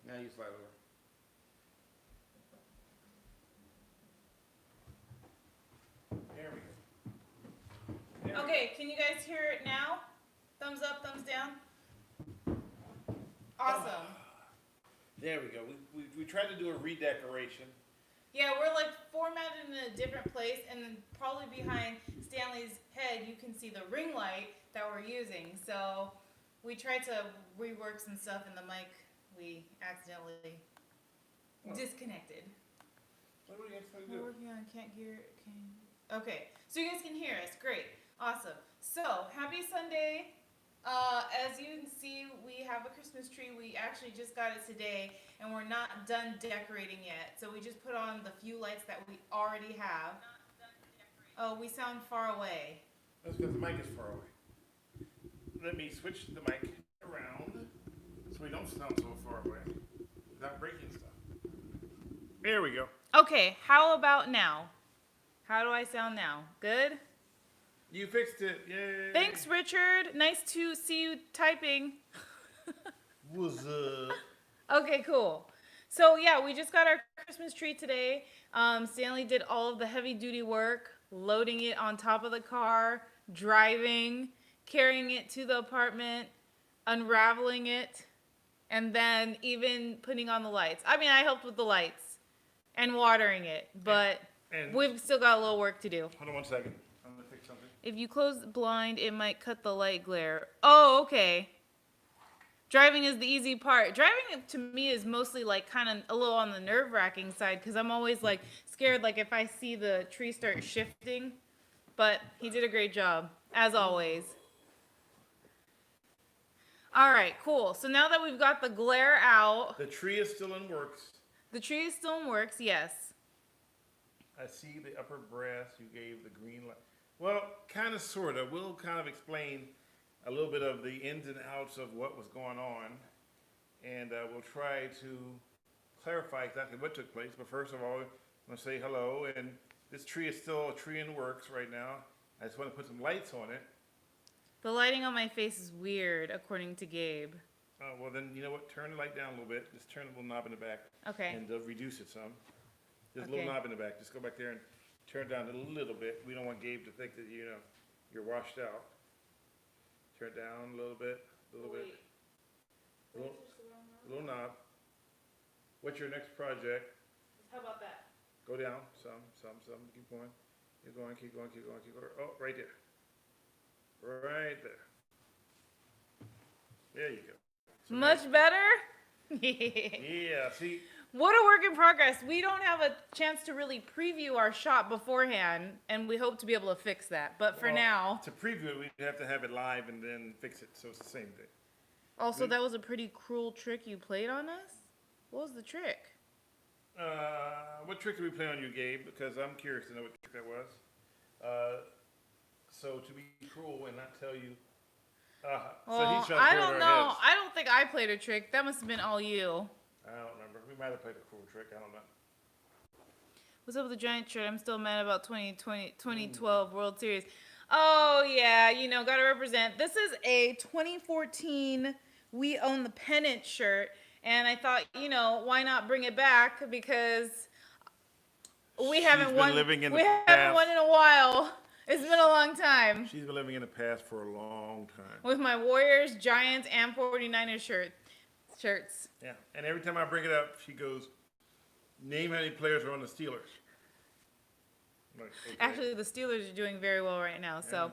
Now you slide over. There we go. There we Okay, can you guys hear it now? Thumbs up, thumbs down. Awesome. There we go. We tried to do a redecoration. Yeah, we're like formatted in a different place, and then probably behind Stanley's head, you can see the ring light that we're using. So we tried to rework some stuff, and the mic we accidentally disconnected. What are we actually We're do? working on can't hear. Okay, so you guys can hear us. Great, awesome. So happy Sunday. As you can see, we have a Christmas tree. We actually just got it today, and we're not done decorating yet. So we just put on the few lights that we already have. Oh, we sound far away. That's because the mic is far away. Let me switch the mic around so we don't sound so far away without breaking stuff. There we go. Okay, how about now? How do I sound now? Good? You fixed it. Yay. Thanks, Richard. Nice to see you typing. What's up? Okay, cool. So yeah, we just got our Christmas tree today. Stanley did all of the heavy duty work, loading it on top of the car, driving, carrying it to the apartment, unraveling it, and then even putting on the lights. I mean, I helped with the lights and watering it, but And we've still got a little work to do. hold on 1 second. I'm gonna fix something. If you close the blind, it might cut the light glare. Oh, okay. Driving is the easy part. Driving to me is mostly like kind of a little on the nerve-wracking side because I'm always like scared like if I see the tree start shifting. But he did a great job, as always. All right, cool. So now that we've got the glare out, The tree is still in works. the tree is still in works, yes. I see the upper brass you gave the green light. Well, kind of, sort of. We'll kind of explain a little bit of the ins and outs of what was going on, and we'll try to clarify exactly what took place. But first of all, I'm going to say hello, and this tree is still a tree in the works right now. I just want to put some lights on it. The lighting on my face is weird, according to Gabe. Well, then, you know what? Turn the light down a little bit. Just turn the little knob in the back. Okay. And reduce it some. There's a Okay. little knob in the back. Just go back there and turn it down a little bit. We don't want Gabe to think that, you know, you're washed out. Turn it down a little bit, a little bit. Little knob. What's your next project? How about that? Go down, some. Keep going. Keep going, keep going, keep going, keep going. Oh, right there. Right there. There you go. So Much better? yeah, see, What a work in progress. We don't have a chance to really preview our shot beforehand, and we hope to be able to fix that. But for well, now. to preview it, we have to have it live and then fix it, so it's the same thing. Also, that was a pretty cruel trick you played on us. What was the trick? What trick did we play on you, Gabe? Because I'm curious to know what trick that was. So to be cruel and not tell you. So Well, he's trying to I throw it don't at know. our heads. I don't think I played a trick. That must have been all you. I don't remember. We might have played a cruel trick. I don't know. What's up with the giant shirt? I'm still mad about 2012 World Series. Oh, yeah, you know, got to represent. This is a 2014 We Own the Pennant shirt, and I thought, you know, why not bring it back because we haven't won. We haven't won in a while. It's been a long time. She's been living in the past for a long time. With my Warriors, Giants, and 49ers shirts. Yeah, and every time I bring it up, she goes, "Name how many players are on the Steelers." I'm like, okay. Actually, the Steelers are doing very well right now. So,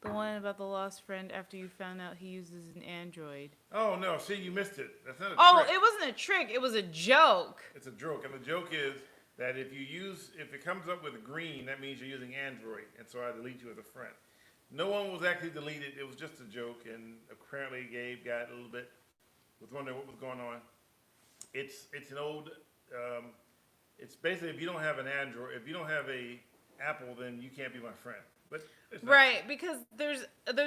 the one about the lost friend after you found out he uses an Android. Oh no! See, you missed it. That's not a Oh, trick. it wasn't a trick. It was a joke. It's a joke, and the joke is that if it comes up with green, that means you're using Android, and so I delete you as a friend. No one was actually deleted. It was just a joke, and apparently Gabe got a little bit, was wondering what was going on. It's an old, it's basically if you don't have an Android, if you don't have a Apple, then you can't be my friend. But it's not. Right, because there's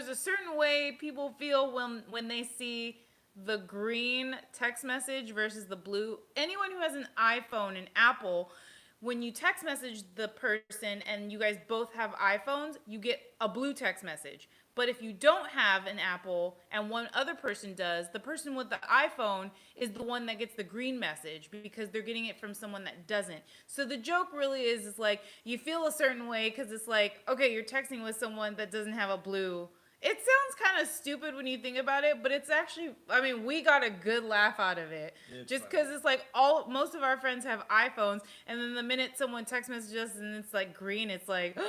a certain way people feel when they see the green text message versus the blue. Anyone who has an iPhone and Apple, when you text message the person and you guys both have iPhones, you get a blue text message. But if you don't have an Apple and one other person does, the person with the iPhone is the one that gets the green message because they're getting it from someone that doesn't. So the joke really is like you feel a certain way because it's like, okay, you're texting with someone that doesn't have a blue. It sounds kind of stupid when you think about it, but it's actually, I mean, we got a good laugh out of it. Just because it's like most of our friends have iPhones, and then the minute someone text messages and it's like green, it's like,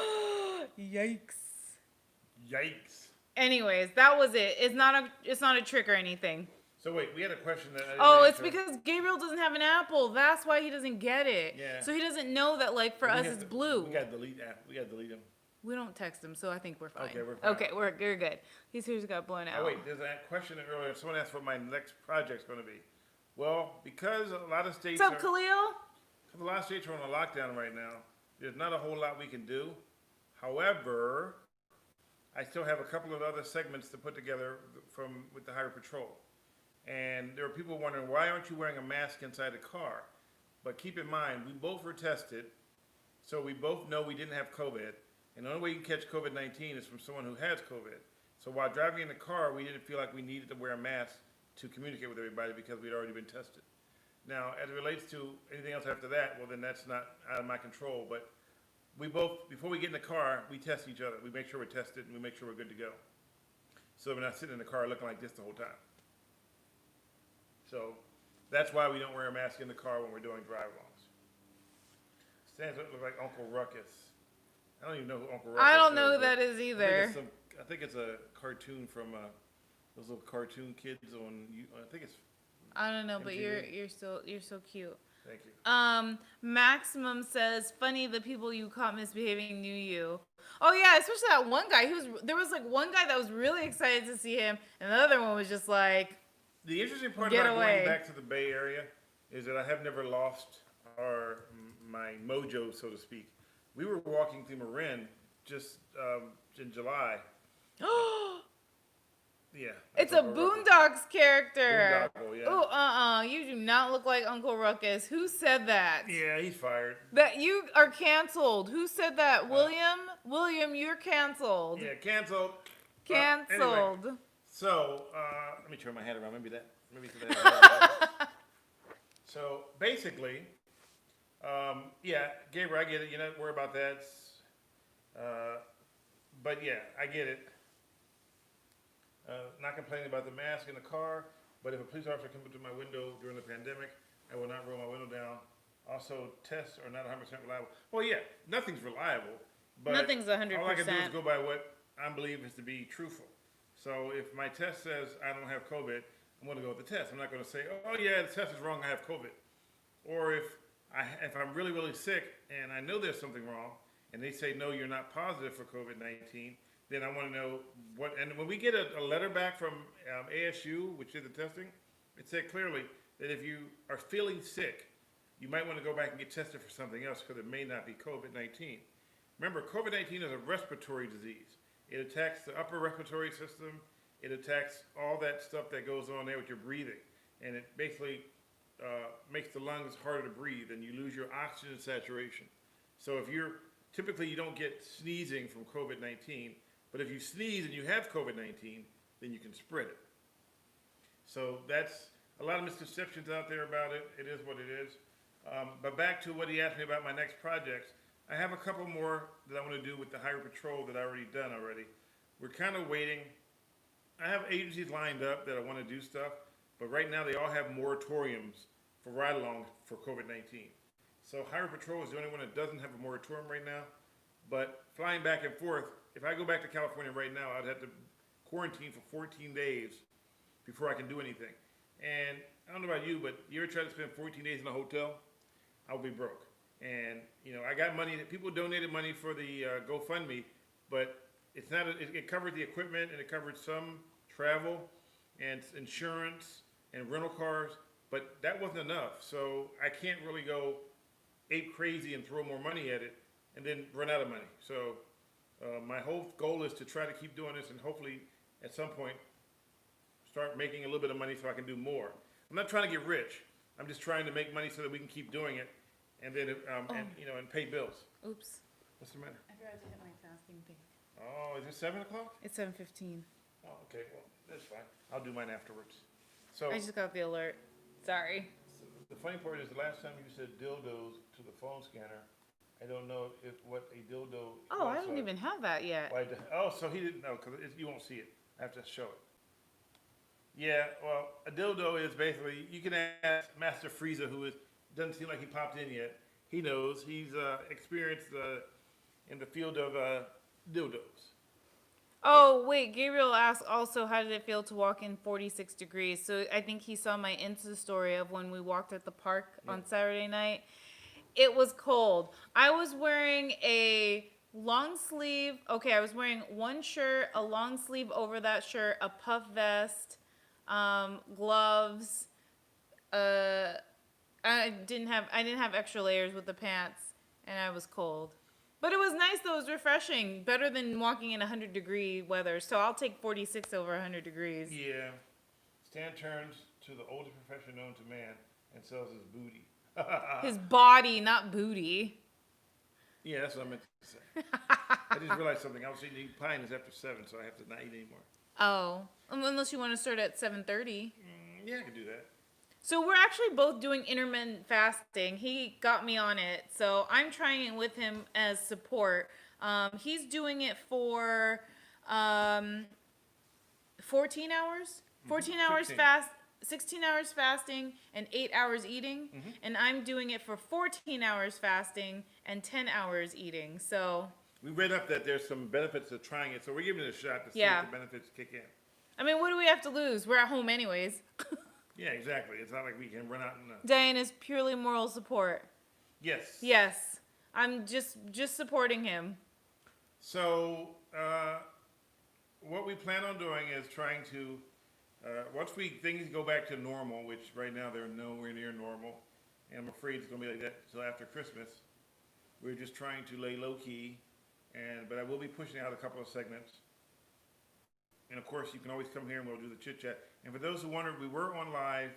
yikes. Yikes. Anyways, that was it. It's not a trick or anything. So wait, we had a question that I didn't Oh, it's answer. because Gabriel doesn't have an Apple. That's why he doesn't get it. Yeah. So he doesn't know that like for us it's blue. We gotta delete that. We gotta delete him. We don't text him, so I think we're fine. Okay, we're fine. Okay, we're good. He's here got blown out. Oh wait, there's a question earlier. Someone asked what my next project's going to be. Well, because a lot of states What's up, Khalil? a lot of states are on a lockdown right now, there's not a whole lot we can do. However, I still have a couple of other segments to put together with the Highway Patrol. And there are people wondering, why aren't you wearing a mask inside the car? But keep in mind, we both were tested, so we both know we didn't have COVID. And the only way you can catch COVID-19 is from someone who has COVID. So while driving in the car, we didn't feel like we needed to wear a mask to communicate with everybody because we'd already been tested. Now, as it relates to anything else after that, well, then that's not out of my control. But we both, before we get in the car, we test each other. We make sure we're tested and we make sure we're good to go. So we're not sitting in the car looking like this the whole time. So that's why we don't wear a mask in the car when we're doing drive-alongs. Stands up look like Uncle Ruckus. I don't even know who Uncle Ruckus is. I don't know who that is either. I think it's a cartoon from those little cartoon kids on. I think it's. I don't know, but MTV. you're so cute. Thank you. Maximum says, funny the people you caught misbehaving knew you. Oh yeah, especially that one guy. There was like one guy that was really excited to see him, and the other one was just like, The interesting part get about away. going back to the Bay Area is that I have never lost my mojo, so to speak. We were walking through Marin just in July. Yeah. It's a Boondocks character. Boondoggle, yeah. Oh, you do not look like Uncle Ruckus. Who said that? Yeah, he's fired. That you are canceled. Who said that? William, you're canceled. Yeah, canceled. Canceled. Anyway, so let me turn my head around. Maybe that. So basically, yeah, Gabriel, I get it. You're not worried about that. But yeah, I get it. Not complaining about the mask in the car, but if a police officer comes up to my window during the pandemic, I will not roll my window down. Also, tests are not 100% reliable. Well, yeah, nothing's reliable, but Nothing's 100%. all I can do is go by what I believe is to be truthful. So if my test says I don't have COVID, I'm going to go with the test. I'm not going to say, oh yeah, the test is wrong, I have COVID. Or if I'm really, really sick and I know there's something wrong, and they say, no, you're not positive for COVID-19, then I want to know what, and when we get a letter back from ASU, which did the testing, it said clearly that if you are feeling sick, you might want to go back and get tested for something else because it may not be COVID-19. Remember, COVID-19 is a respiratory disease. It attacks the upper respiratory system. It attacks all that stuff that goes on there with your breathing. And it basically makes the lungs harder to breathe and you lose your oxygen saturation. So if typically you don't get sneezing from COVID-19, but if you sneeze and you have COVID-19, then you can spread it. So that's a lot of misconceptions out there about it. It is what it is. But back to what he asked me about my next projects, I have a couple more that I want to do with the Highway Patrol that I already done already. We're kind of waiting. I have agencies lined up that I want to do stuff, but right now they all have moratoriums for ride-along for COVID-19. So Highway Patrol is the only one that doesn't have a moratorium right now. But flying back and forth, if I go back to California right now, I'd have to quarantine for 14 days before I can do anything. And I don't know about you, but you ever try to spend 14 days in a hotel? I'll be broke. And I got money that people donated money for the GoFundMe, but it's not. It covered the equipment and it covered some travel and insurance and rental cars, but that wasn't enough. So I can't really go ape crazy and throw more money at it and then run out of money. So my whole goal is to try to keep doing this and hopefully at some point start making a little bit of money so I can do more. I'm not trying to get rich. I'm just trying to make money so that we can keep doing it and then and pay bills. Oops. What's the matter? I forgot to hit my fasting thing. Oh, is it 7 o'clock? It's 7:15. Oh, okay. Well, that's fine. I'll do mine afterwards. So I just got the alert. Sorry. the funny part is the last time you said dildos to the phone scanner, I don't know if what a dildo Oh, was. I don't even have that yet. Oh, so he didn't know because you won't see it. I have to show it. Yeah, well, a dildo is basically, you can ask Master Frieza, doesn't seem like he popped in yet. He knows. He's experienced in the field of dildos. Oh, wait. Gabriel asked also, how did it feel to walk in 46 degrees? So I think he saw my Insta story of when we walked at the park on Saturday night. It was cold. I was wearing a long sleeve. Okay, I was wearing one shirt, a long sleeve over that shirt, a puff vest, gloves. I didn't have extra layers with the pants, and I was cold. But it was nice though. It was refreshing. Better than walking in 100-degree weather. So I'll take 46 over 100 degrees. Yeah. Stan turns to the oldest profession known to man and sells his booty. His body, not booty. Yeah, that's what I meant to say. I just realized something. I was eating pine is after 7, so I have to not eat anymore. Oh, unless you want to start at 7:30. Yeah, I could do that. So we're actually both doing intermittent fasting. He got me on it, so I'm trying it with him as support. He's doing it for 14 hours. 14 hours 16. fast. 16 hours fasting and 8 hours eating, and I'm doing it for 14 hours fasting and 10 hours eating. So we read up that there's some benefits of trying it, so we're giving it a shot to see Yeah. if the benefits kick in. I mean, what do we have to lose? We're at home anyways. Yeah, exactly. It's not like we can run out and... Diane is purely moral support. Yes. Yes, I'm just supporting him. So, what we plan on doing is trying to, once things go back to normal, which right now they're nowhere near normal, and I'm afraid it's going to be like that until after Christmas, we're just trying to lay low key, but I will be pushing out a couple of segments. And of course, you can always come here and we'll do the chit chat. And for those who wondered, we were on live.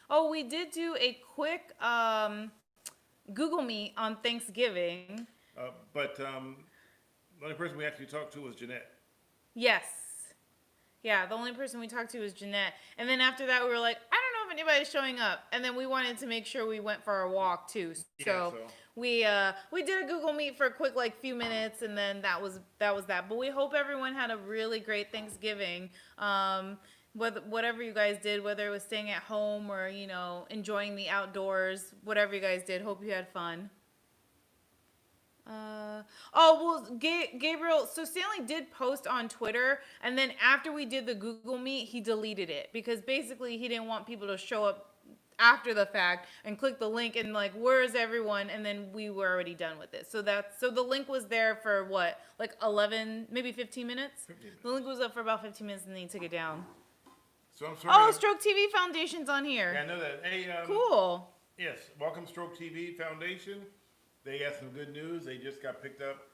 Oh, we did do a quick Google Meet on Thanksgiving. But the only person we actually talked to was Jeanette. Yes. Yeah, the only person we talked to was Jeanette. And then after that, we were like, I don't know if anybody's showing up. And then we wanted to make sure we went for our walk too. So we did a Google Meet for a quick few minutes, and then that was that. But we hope everyone had a really great Thanksgiving. Whatever you guys did, whether it was staying at home or enjoying the outdoors, whatever you guys did, hope you had fun. Gabriel, so Stanley did post on Twitter, and then after we did the Google Meet, he deleted it because basically he didn't want people to show up after the fact and click the link and where is everyone, and then we were already done with it. So the link was there for what, 11, maybe 15 minutes? 15 minutes. The link was up for about 15 minutes and then he took it down. So I'm sorry. Stroke TV Foundation's on here. Yeah, I know that. Hey, cool. Yes, welcome Stroke TV Foundation. They got some good news. They just got picked up.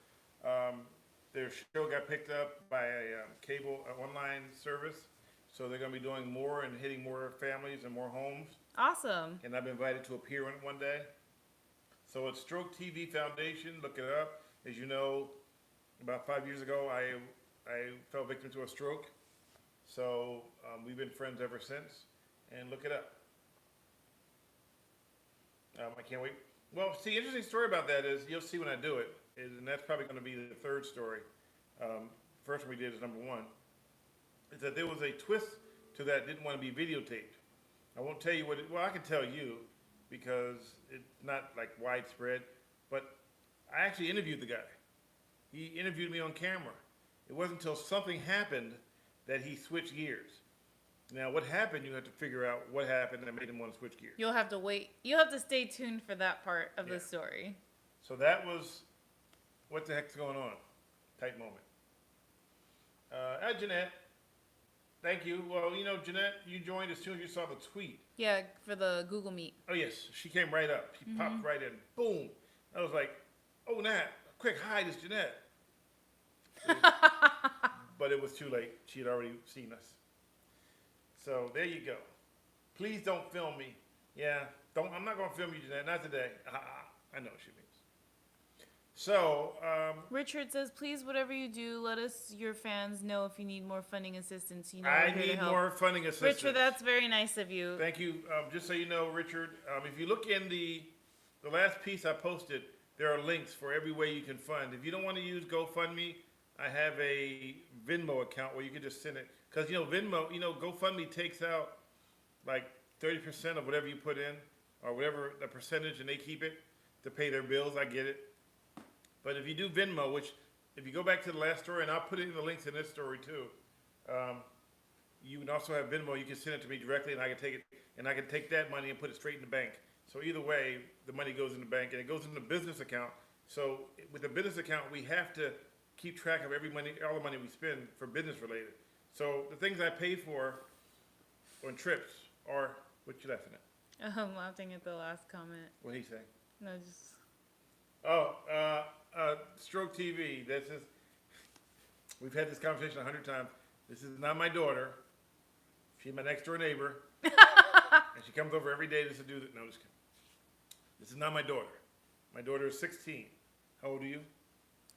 Their show got picked up by a cable online service. So they're going to be doing more and hitting more families and more homes. Awesome. And I've been invited to appear in it one day. So it's Stroke TV Foundation. Look it up. As you know, about 5 years ago, I fell victim to a stroke. So we've been friends ever since. And look it up. I can't wait. Well, see, interesting story about that is, you'll see when I do it, and that's probably going to be the third story. First one we did is number 1. Is that there was a twist to that didn't want to be videotaped. I won't tell you well, I can tell you because it's not widespread, but I actually interviewed the guy. He interviewed me on camera. It wasn't until something happened that he switched gears. Now, what happened, you have to figure out what happened that made him want to switch gears. You'll have to wait. You'll have to stay tuned for that part of the story. So that was, what the heck's going on? Type moment. Jeanette, thank you. Well, Jeanette, you joined as soon as you saw the tweet. Yeah, for the Google Meet. Oh, yes. She came right up. She popped right in. Boom. I was like, oh, Nat, quick, hide, it's Jeanette. But it was too late. She had already seen us. So there you go. Please don't film me. Yeah, I'm not going to film you, Jeanette. Not today. I know what she means. So, Richard says, please, whatever you do, let us, your fans, know if you need more funding assistance. You know, I we're here to need help. more funding assistance. Richard, that's very nice of you. Thank you. Just so you know, Richard, if you look in the last piece I posted, there are links for every way you can fund. If you don't want to use GoFundMe, I have a Venmo account where you can just send it. Because, Venmo, GoFundMe takes out like 30% of whatever you put in, or whatever the percentage, and they keep it to pay their bills. I get it. But if you do Venmo, which if you go back to the last story, and I'll put it in the links in this story too, you can also have Venmo. You can send it to me directly, and I can take it, and I can take that money and put it straight in the bank. So either way, the money goes in the bank, and it goes in the business account. So with the business account, we have to keep track of all the money we spend for business related. So the things I pay for on trips are, what you laughing at? I'm laughing at the last comment. What he saying? No, just. Stroke TV. We've had this conversation 100 times. This is not my daughter. She's my next door neighbor. And she comes over every day just to do that. No, just kidding. This is not my daughter. My daughter is 16. How old are you?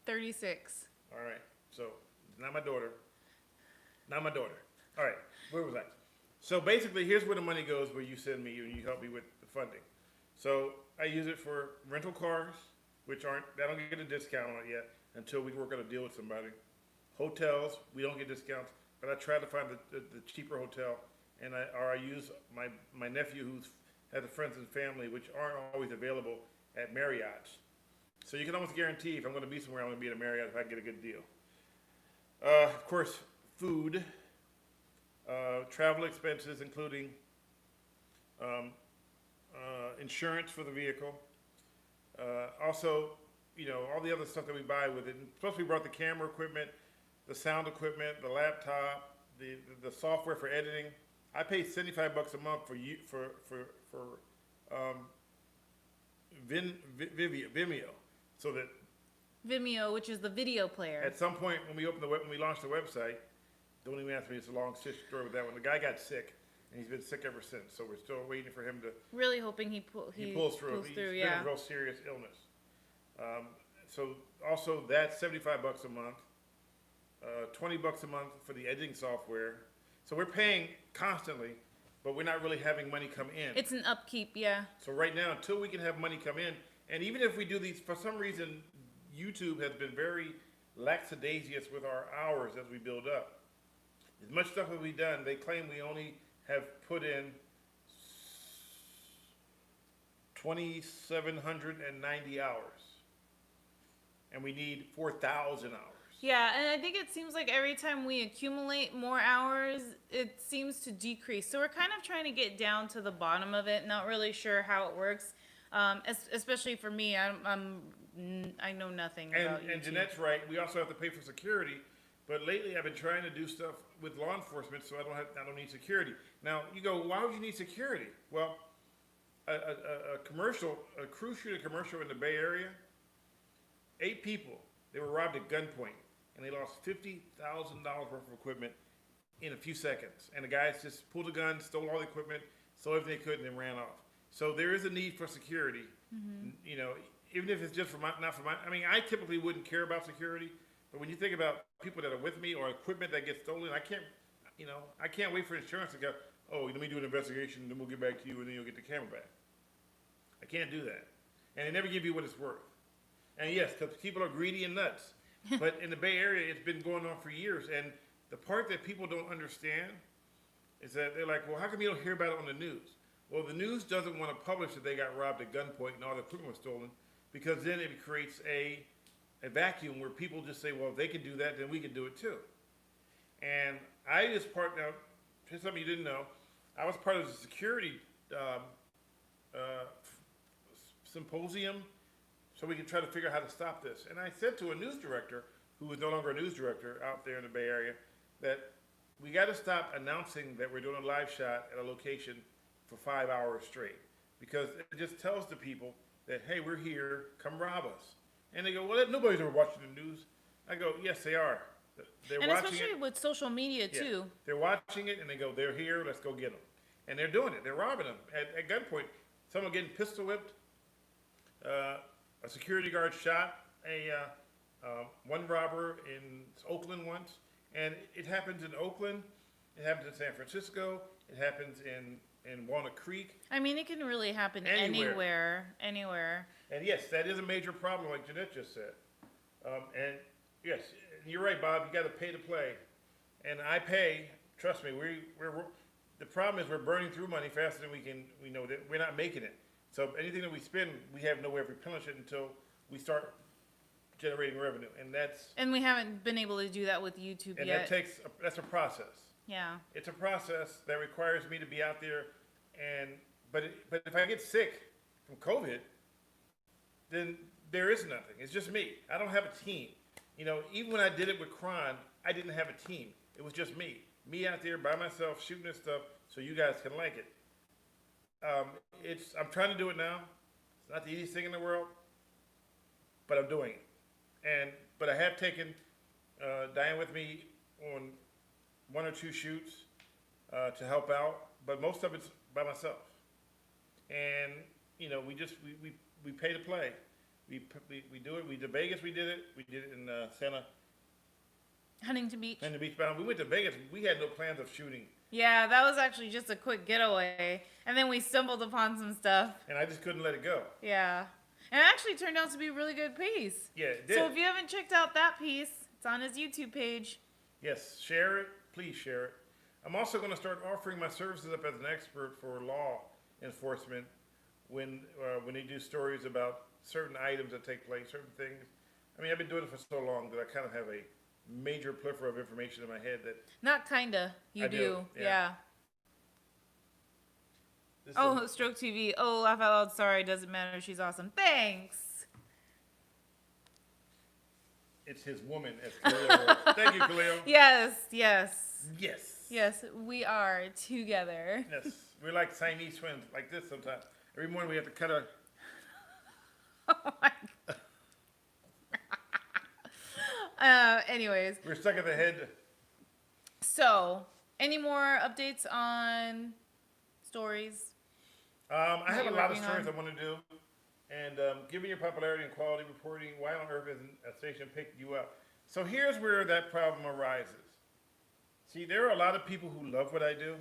36. All right. So, it's not my daughter. Not my daughter. All right. Where was I? So, basically, here's where the money goes where you send me and you help me with the funding. So, I use it for rental cars, which I don't get a discount on it yet until we work out a deal with somebody. Hotels, we don't get discounts, but I try to find the cheaper hotel, and I use my nephew who has a friends and family, which aren't always available at Marriott's. So you can almost guarantee if I'm going to be somewhere, I'm going to be at a Marriott if I get a good deal. Of course, food, travel expenses, including insurance for the vehicle. Also, all the other stuff that we buy with it. And plus, we brought the camera equipment, the sound equipment, the laptop, the software for editing. I pay $75 a month for Vimeo, so that Vimeo, which is the video player. at some point when we launched the website, don't even ask me. It's a long story with that one. The guy got sick, and he's been sick ever since. So we're still waiting for him to. Really hoping he pulls through. He's been yeah. a real serious illness. So also that's $75 a month, $20 a month for the editing software. So we're paying constantly, but we're not really having money come in. It's an upkeep, yeah. So right now, until we can have money come in, and even if we do these, for some reason, YouTube has been very lackadaisical with our hours as we build up. As much stuff as we've done, they claim we only have put in 2,790 hours. And we need 4,000 hours. Yeah, and I think it seems like every time we accumulate more hours, it seems to decrease. So we're kind of trying to get down to the bottom of it. Not really sure how it works. Especially for me, I know nothing about YouTube. And Jeanette's right. We also have to pay for security. But lately, I've been trying to do stuff with law enforcement, so I don't need security. Now you go, why would you need security? Well, a cruise shooter commercial in the Bay Area. 8 people, they were robbed at gunpoint, and they lost $50,000 worth of equipment in a few seconds. And the guys just pulled a gun, stole all the equipment, stole everything they could, and then ran off. So there is a need for security. Mm-hmm. Even if it's just I typically wouldn't care about security, but when you think about people that are with me or equipment that gets stolen, I can't wait for insurance to go, oh, let me do an investigation, and then we'll get back to you, and then you'll get the camera back. I can't do that. And they never give you what it's worth. And yes, because people are greedy and nuts. But in the Bay Area, it's been going on for years. And the part that people don't understand is that they're like, well, how come you don't hear about it on the news? Well, the news doesn't want to publish that they got robbed at gunpoint and all the equipment was stolen, because then it creates a vacuum where people just say, well, if they can do that, then we can do it too. And I was part, now, here's something you didn't know, I was part of the security symposium, so we can try to figure out how to stop this. And I said to a news director, who is no longer a news director out there in the Bay Area, that we got to stop announcing that we're doing a live shot at a location for 5 hours straight. Because it just tells the people that, hey, we're here, come rob us. And they go, well, nobody's ever watching the news. I go, yes, they are. They're and watching especially it. With social media, too. Yeah. They're watching it, and they go, they're here, let's go get them. And they're doing it. They're robbing them at gunpoint. Someone getting pistol whipped. A security guard shot one robber in Oakland once, and it happens in Oakland, it happens in San Francisco, it happens in Walnut Creek. I mean, it can really happen anywhere. And yes, that is a major problem, like Jeanette just said. And yes, you're right, Bob. You got to pay to play, and I pay. Trust me, we're the problem is we're burning through money faster than we can. We know that we're not making it. So anything that we spend, we have no way of replenishing it until we start generating revenue, and we haven't been able to do that with YouTube and yet. that's a process. Yeah. It's a process that requires me to be out there, but if I get sick from COVID, then there is nothing. It's just me. I don't have a team. Even when I did it with Kron, I didn't have a team. It was just me out there by myself shooting this stuff so you guys can like it. I'm trying to do it now. It's not the easiest thing in the world, but I'm doing it. But I have taken Diane with me on one or two shoots to help out, but most of it's by myself. And we pay to play. We do it. We did Vegas. We did it. We did it in Huntington Beach. We went to Vegas. We had no plans of shooting. Yeah, that was actually just a quick getaway, and then we stumbled upon some stuff. And I just couldn't let it go. Yeah, and it actually turned out to be a really good piece. Yeah, it did. So if you haven't checked out that piece, it's on his YouTube page. Yes, share it. Please share it. I'm also going to start offering my services up as an expert for law enforcement when they do stories about certain items that take place, certain things. I mean, I've been doing it for so long that I kind of have a major plethora of information in my head that... Not kinda. You do. Yeah. Stroke TV. Oh, laugh out loud. Sorry, doesn't matter. She's awesome. Thanks. It's his woman, as Khalil wrote. Thank you, Khalil. Yes. Yes, we are together. Yes, we're like Siamese twins, like this sometimes. Every morning we have to cut our... Oh my God. Anyways. We're stuck at the head. So, any more updates on stories? I have a lot of stories I want to do. And given your popularity and quality reporting, why on earth isn't a station picked you up? So here's where that problem arises. See, there are a lot of people who love what I do,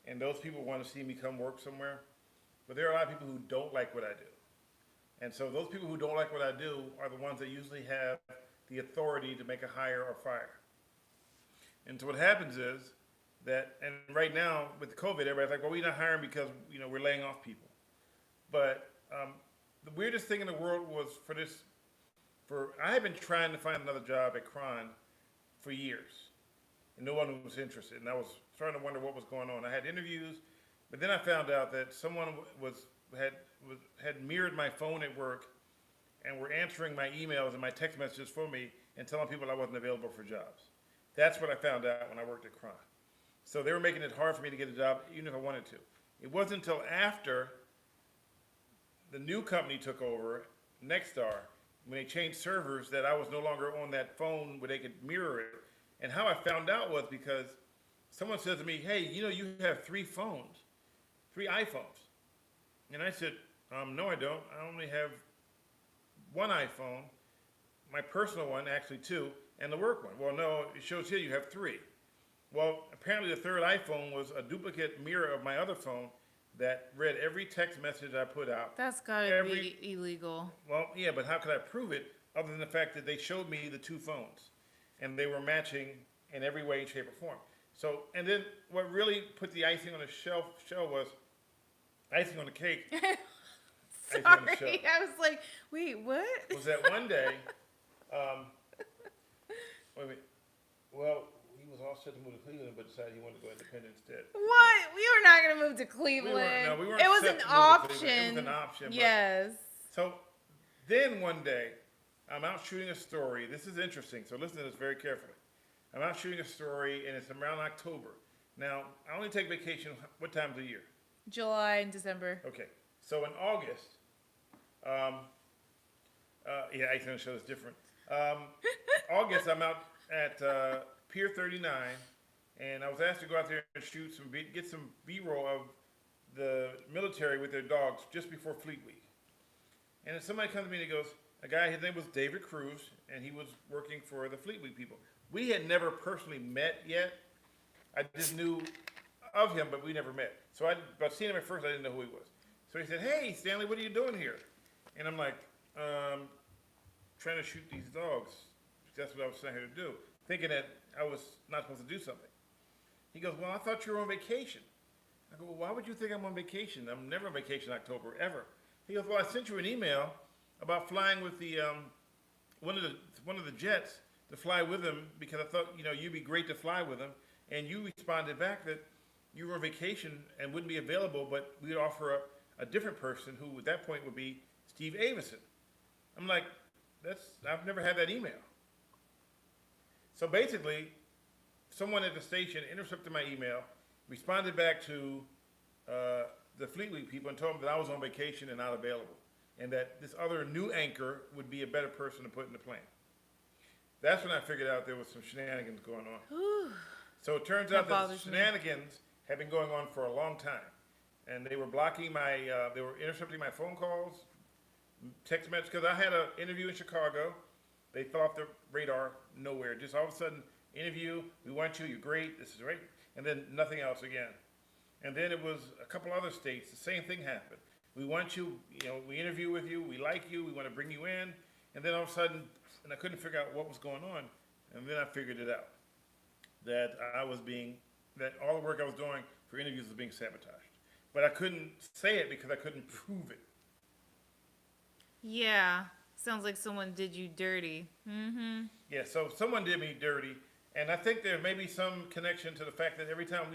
and those people want to see me come work somewhere. But there are a lot of people who don't like what I do. And so those people who don't like what I do are the ones that usually have the authority to make a hire or fire. And so what happens is that, and right now with COVID, everybody's like, well, we're not hiring because we're laying off people. But the weirdest thing in the world was I have been trying to find another job at Kron for years, and no one was interested. And I was starting to wonder what was going on. I had interviews, but then I found out that someone had mirrored my phone at work and were answering my emails and my text messages for me and telling people I wasn't available for jobs. That's what I found out when I worked at Kron. So they were making it hard for me to get a job, even if I wanted to. It wasn't until after the new company took over, Nexstar, when they changed servers, that I was no longer on that phone where they could mirror it. And how I found out was because someone said to me, hey, you have 3 phones, 3 iPhones. And I said, no, I don't. I only have 1 iPhone, my personal one, actually 2, and the work one. Well, no, it shows here you have 3. Well, apparently the 3rd iPhone was a duplicate mirror of my other phone that read every text message I put out. That's gotta be illegal. Well, yeah, but how could I prove it other than the fact that they showed me the 2 phones and they were matching in every way, shape, or form. So, and then what really put the icing on the shell was icing on the cake. Sorry, I was like, wait, what? Was that one day, wait a minute, well, he was all set to move to Cleveland, but decided he wanted to go independent instead. What? We were not going to move to Cleveland. We weren't it was set an to move to option. Cleveland. It was an option. Yes. So then one day, I'm out shooting a story. This is interesting, so listen to this very carefully. I'm out shooting a story, and it's around October. Now, I only take vacation, what times of the year? July and December. Okay. So in August, yeah, I can show this different. August, I'm out at Pier 39, and I was asked to go out there and shoot get some B-roll of the military with their dogs just before Fleet Week. And then somebody comes to me and he goes, a guy, his name was David Cruz, and he was working for the Fleet Week people. We had never personally met yet. I just knew of him, but we never met. So but seeing him at first, I didn't know who he was. So he said, hey, Stanley, what are you doing here? And I'm like, trying to shoot these dogs. That's what I was sent here to do, thinking that I was not supposed to do something. He goes, well, I thought you were on vacation. I go, well, why would you think I'm on vacation? I'm never on vacation in October, ever. He goes, well, I sent you an email about flying with the one of the jets to fly with him because I thought you'd be great to fly with him, and you responded back that you were on vacation and wouldn't be available, but we'd offer a different person who at that point would be Steve Avison. I'm like, I've never had that email. So basically, someone at the station intercepted my email, responded back to the Fleet Week people and told them that I was on vacation and not available, and that this other new anchor would be a better person to put in the plane. That's when I figured out there was some shenanigans going on. So it turns out that the shenanigans had been going on for a long time, and they were blocking they were intercepting my phone calls, text messages, because I had an interview in Chicago. They fell off the radar, nowhere. Just all of a sudden, interview, we want you, you're great, this is great, and then nothing else again. And then it was a couple other states, the same thing happened. We want you, we interview with you, we like you, we want to bring you in, and then all of a sudden, and I couldn't figure out what was going on, and then I figured it out, that all the work I was doing for interviews was being sabotaged. But I couldn't say it because I couldn't prove it. Yeah. Sounds like someone did you dirty. Mm-hmm. Yeah, so someone did me dirty, and I think there may be some connection to the fact that every time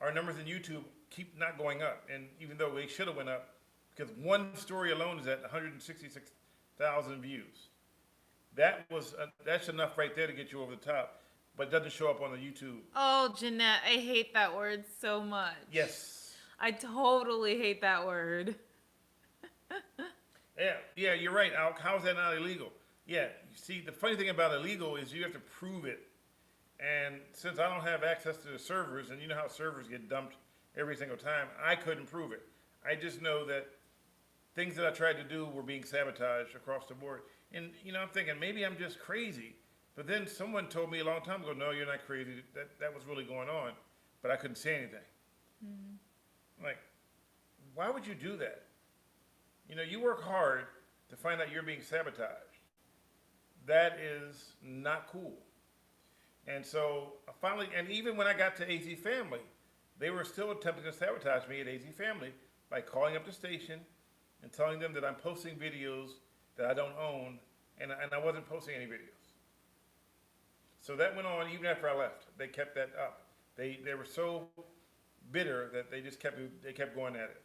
our numbers in YouTube keep not going up, and even though they should have went up, because one story alone is at 166,000 views. That's enough right there to get you over the top, but it doesn't show up on the YouTube. Oh, Jeanette, I hate that word so much. Yes. I totally hate that word. Yeah, you're right, Al. How is that not illegal? Yeah, you see, the funny thing about illegal is you have to prove it. And since I don't have access to the servers, and you know how servers get dumped every single time, I couldn't prove it. I just know that things that I tried to do were being sabotaged across the board. And, I'm thinking, maybe I'm just crazy. But then someone told me a long time ago, no, you're not crazy. That was really going on. But I couldn't say anything. Mm-hmm. Like, why would you do that? You work hard to find out you're being sabotaged. That is not cool. And so finally, and even when I got to AZ Family, they were still attempting to sabotage me at AZ Family by calling up the station and telling them that I'm posting videos that I don't own, and I wasn't posting any videos. So that went on even after I left. They kept that up. They were so bitter that they just kept going at it.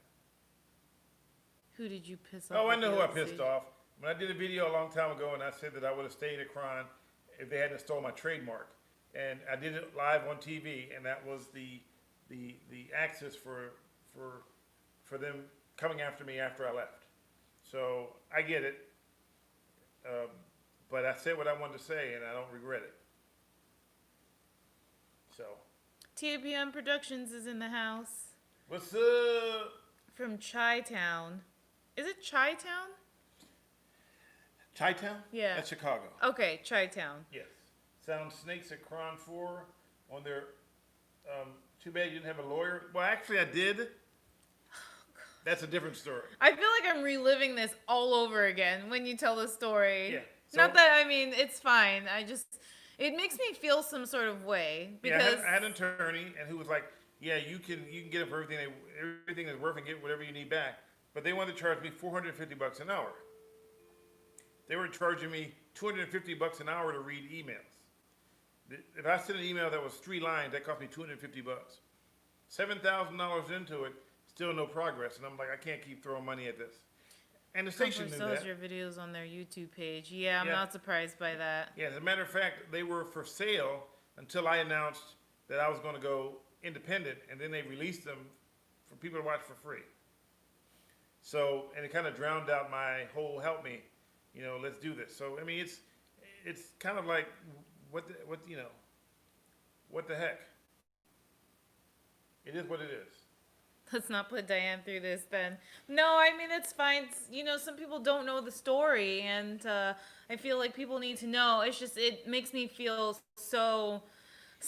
Who did you piss off? Oh, I know who I pissed off. When I did a video a long time ago and I said that I would have stayed at Kron if they hadn't stolen my trademark. And I did it live on TV, and that was the access for them coming after me after I left. So I get it. But I said what I wanted to say, and I don't regret it. So. TAPM Productions is in the house. What's up? From Chi-Town. Is it Chi-Town? Chi-Town? Yeah. That's Chicago. Okay, Chi-Town. Yes. Sound Snakes at Kron 4 on their, too bad you didn't have a lawyer. Well, actually I did. That's a different story. I feel like I'm reliving this all over again when you tell the story. Yeah. So, not that, it's fine. It makes me feel some sort of way. Because I had an attorney and who was like, yeah, you can get it for everything is worth and get whatever you need back. But they wanted to charge me $450 an hour. They were charging me $250 an hour to read emails. If I sent an email that was 3 lines, that cost me $250. $7,000 into it, still no progress. And I'm like, I can't keep throwing money at this. And the station knew that. your videos on their YouTube page. Yeah, I'm not surprised by that. Yeah, as a matter of fact, they were for sale until I announced that I was going to go independent, and then they released them for people to watch for free. So, and it kind of drowned out my whole help me, let's do this. So, it's kind of like, what the heck? It is what it is. Let's not put Diane through this then. No, I mean, it's fine. Some people don't know the story, and I feel like people need to know. It's just, it makes me feel so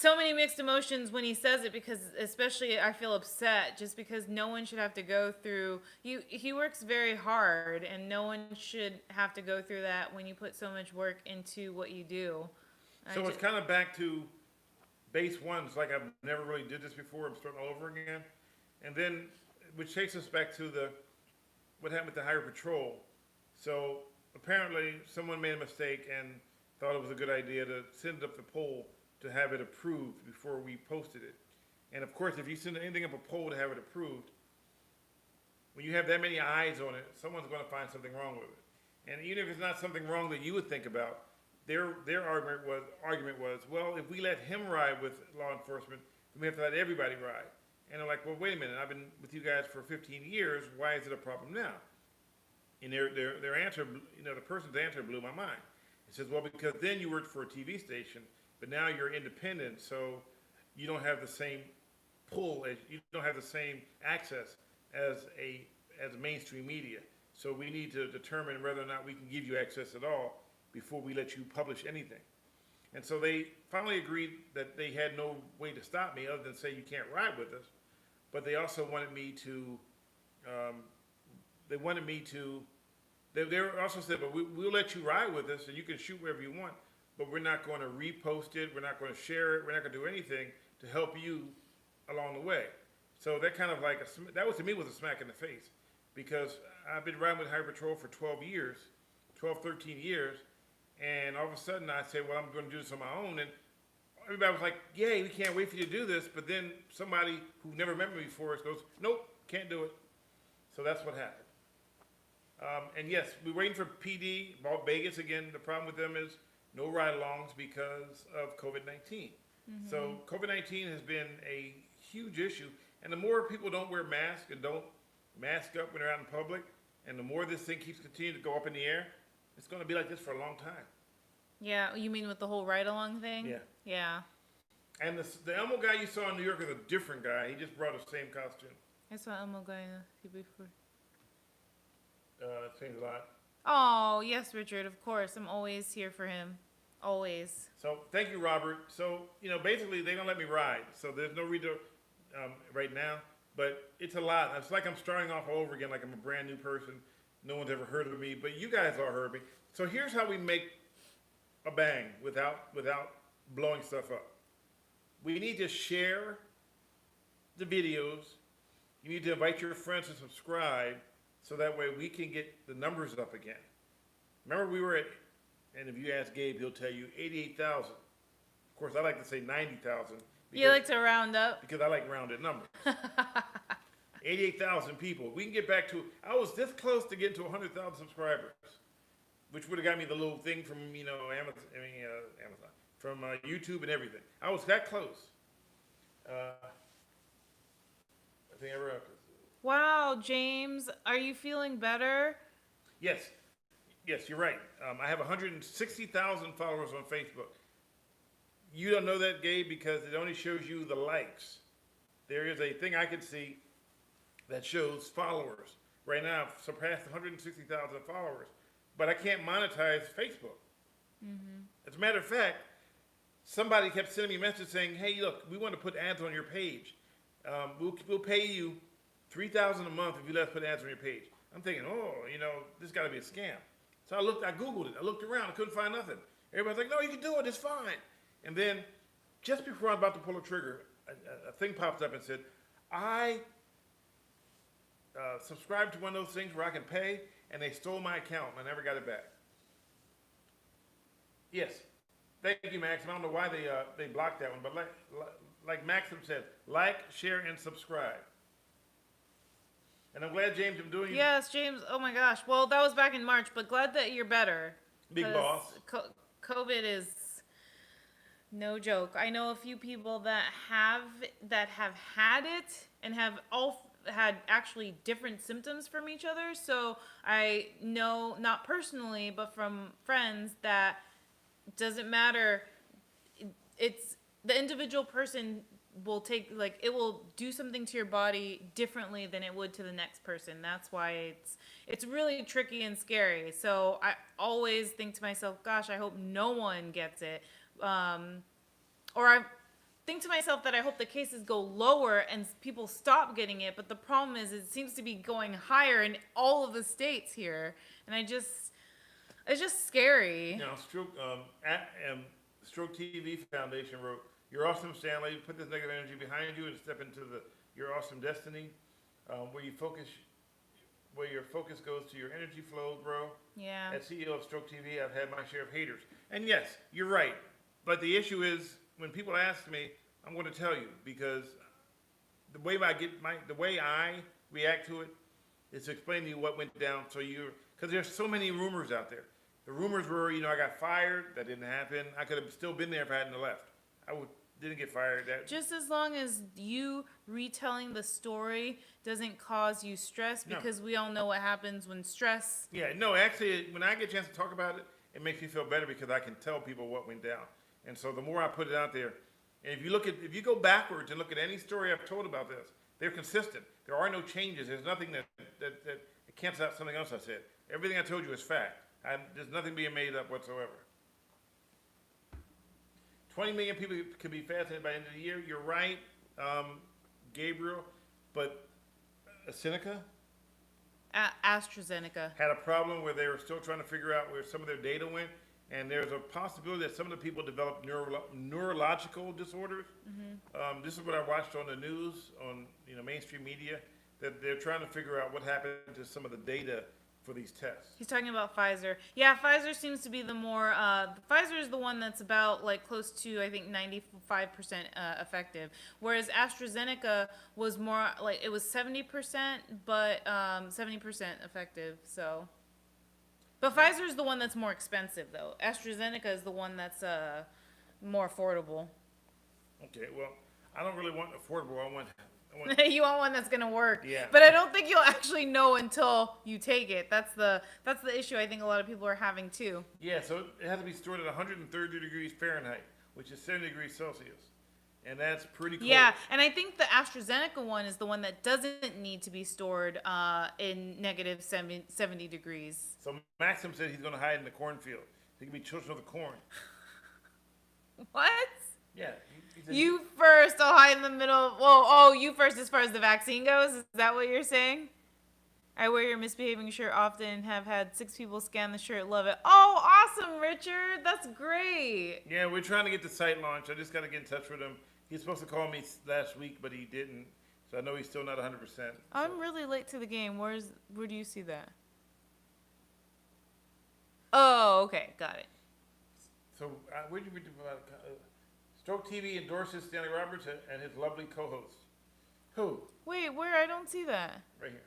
many mixed emotions when he says it, because especially I feel upset just because no one should have to go through. He works very hard, and no one should have to go through that when you put so much work into what you do. So it's kind of back to base one. It's like I've never really did this before. I'm starting all over again. And then, which takes us back to what happened with the Highway Patrol. So apparently someone made a mistake and thought it was a good idea to send up the poll to have it approved before we posted it. And of course, if you send anything up a poll to have it approved, when you have that many eyes on it, someone's going to find something wrong with it. And even if it's not something wrong that you would think about, their argument was, well, if we let him ride with law enforcement, then we have to let everybody ride. And they're like, well, wait a minute, I've been with you guys for 15 years, why is it a problem now? And their answer, the person's answer blew my mind. It says, well, because then you worked for a TV station, but now you're independent, so you don't have the same pull, you don't have the same access as mainstream media. So we need to determine whether or not we can give you access at all before we let you publish anything. And so they finally agreed that they had no way to stop me other than say you can't ride with us. But they also wanted me to, they also said, but we'll let you ride with us and you can shoot wherever you want, but we're not going to repost it, we're not going to share it, we're not going to do anything to help you along the way. So that kind of like, that was to me was a smack in the face, because I've been riding with Highway Patrol for 13 years, and all of a sudden I said, well, I'm going to do this on my own, and everybody was like, yay, we can't wait for you to do this, but then somebody who never met me before goes, nope, can't do it. So that's what happened. And yes, we're waiting for PD, Vegas again. The problem with them is no ride-alongs because of COVID-19. Mm-hmm. So COVID-19 has been a huge issue, and the more people don't wear masks and don't mask up when they're out in public, and the more this thing keeps continuing to go up in the air, it's going to be like this for a long time. Yeah, you mean with the whole ride-along thing? Yeah. Yeah. And the Elmo guy you saw in New York is a different guy. He just brought the same costume. I saw Elmo guy before. It seems a lot. Oh, yes, Richard, of course. I'm always here for him. Always. So, thank you, Robert. So, basically, they're going to let me ride. So, there's no reason right now. But it's a lot. It's like I'm starting off all over again, like I'm a brand new person. No one's ever heard of me. But you guys all heard of me. So, here's how we make a bang without blowing stuff up. We need to share the videos. You need to invite your friends to subscribe, so that way we can get the numbers up again. Remember, we were at, and if you ask Gabe, he'll tell you 88,000. Of course, I like to say 90,000. You like to round up? Because I like rounded numbers. 88,000 people. We can get back to, I was this close to getting to 100,000 subscribers, which would have got me the little thing from, Amazon, from YouTube and everything. I was that close. I think ever after. Wow, James, are you feeling better? Yes, you're right. I have 160,000 followers on Facebook. You don't know that, Gabe, because it only shows you the likes. There is a thing I can see that shows followers. Right now, I've surpassed 160,000 followers, but I can't monetize Facebook. Mm-hmm. As a matter of fact, somebody kept sending me a message saying, hey, look, we want to put ads on your page. We'll pay you $3,000 a month if you let us put ads on your page. I'm thinking, this got to be a scam. So I Googled it. I looked around. I couldn't find nothing. Everybody's like, no, you can do it. It's fine. And then just before I'm about to pull the trigger, a thing pops up and said, I subscribed to one of those things where I can pay, and they stole my account, and I never got it back. Yes. Thank you, Maxim. I don't know why they blocked that one, but like Maxim said, like, share, and subscribe. And I'm glad, James, I'm doing. Yes, James. Oh my gosh. Well, that was back in March, but glad that you're better. Big boss. COVID is no joke. I know a few people that have had it and have all had actually different symptoms from each other. So I know, not personally, but from friends, that doesn't matter. It's the individual person it will do something to your body differently than it would to the next person. That's why it's really tricky and scary. So I always think to myself, gosh, I hope no one gets it. Or I think to myself that I hope the cases go lower and people stop getting it. But the problem is it seems to be going higher in all of the states here. And it's just scary. Now, Stroke TV Foundation wrote, "You're awesome, Stanley. Put this negative energy behind you and step into your awesome destiny, where your focus goes to your energy flow, bro." Yeah. As CEO of Stroke TV, I've had my share of haters, and yes, you're right. But the issue is when people ask me, I'm going to tell you, because the way I react to it is to explain to you what went down. Because there's so many rumors out there. The rumors were, I got fired. That didn't happen. I could have still been there if I hadn't left. Didn't get fired. Just as long as you retelling the story doesn't cause you stress, because we all know what happens when stress. Yeah, no, actually, when I get a chance to talk about it, it makes me feel better because I can tell people what went down. And so the more I put it out there, and if you go backwards and look at any story I've told about this, they're consistent. There are no changes. There's nothing that cancels out something else I said. Everything I told you is fact. There's nothing being made up whatsoever. 20 million people could be fascinated by the end of the year. You're right, Gabriel. But AstraZeneca had a problem where they were still trying to figure out where some of their data went. And there's a possibility that some of the people developed neurological disorders. Mm-hmm. This is what I watched on the news, on mainstream media, that they're trying to figure out what happened to some of the data for these tests. He's talking about Pfizer. Yeah, Pfizer seems to be the more. Pfizer is the one that's about close to, I think, 95% effective, whereas AstraZeneca was more it was 70%, but 70% effective. So. But Pfizer is the one that's more expensive, though. AstraZeneca is the one that's more affordable. Okay, well, I don't really want affordable. I want you want one that's gonna work. Yeah. But I don't think you'll actually know until you take it. That's the issue I think a lot of people are having too. Yeah, so it has to be stored at 130 degrees Fahrenheit, which is 70 degrees Celsius. And that's pretty cold. Yeah, and I think the AstraZeneca one is the one that doesn't need to be stored in negative 70 degrees. So Maxim said he's going to hide in the cornfield. He can be children of the corn. What? Yeah. You first, I'll hide in the middle. Well, you first as far as the vaccine goes? Is that what you're saying? I wear your misbehaving shirt often and have had 6 people scan the shirt. Love it. Oh, awesome, Richard. That's great. Yeah, we're trying to get the site launched. I just got to get in touch with him. He's supposed to call me last week, but he didn't. So I know he's still not 100%. I'm really late to the game. Where do you see that? Oh, okay. Got it. So where did we do about Stroke TV endorses Stanley Roberts and his lovely co-host. Who? Wait, where? I don't see that. Right here.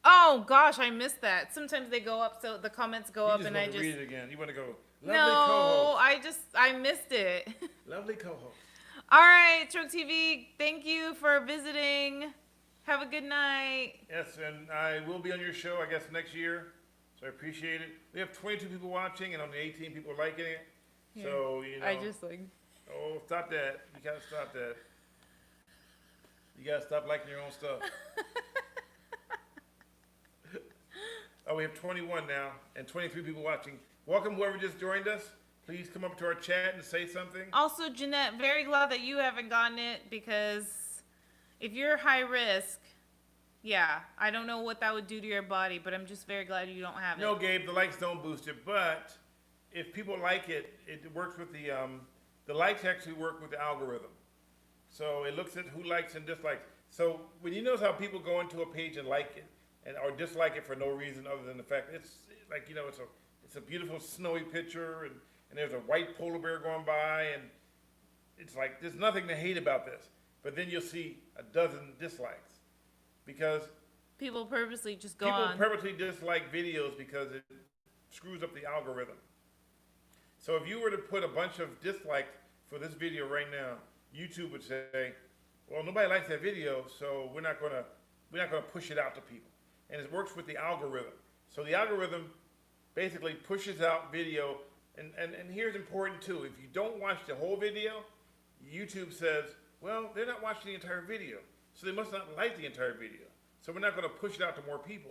Oh, gosh, I missed that. Sometimes they go up, so the comments go up, and I just... read it again. You want to go, lovely co-host. I missed it. Lovely co-host. All right, Stroke TV, thank you for visiting. Have a good night. Yes, and I will be on your show, I guess, next year. So I appreciate it. We have 22 people watching and only 18 people liking it. Yeah. So, I just Oh, stop that. You got to stop that. You got to stop liking your own stuff. Oh, we have 21 now and 23 people watching. Welcome, whoever just joined us. Please come up to our chat and say something. Also, Jeanette, very glad that you haven't gotten it, because if you're high risk, yeah, I don't know what that would do to your body, but I'm just very glad you don't have it. No, Gabe, the likes don't boost it, but if people like it, it works with the likes actually work with the algorithm. So it looks at who likes and dislikes. So when you notice how people go into a page and like it, or dislike it for no reason other than the fact it's like, it's a beautiful snowy picture and there's a white polar bear going by, and it's like there's nothing to hate about this. But then you'll see a dozen dislikes because people purposely just go on. People purposely dislike videos because it screws up the algorithm. So if you were to put a bunch of dislikes for this video right now, YouTube would say, well, nobody likes that video, so we're not gonna push it out to people. And it works with the algorithm. So the algorithm basically pushes out video. And here's important too. If you don't watch the whole video, YouTube says, Well, they're not watching the entire video, so they must not like the entire video. So we're not going to push it out to more people.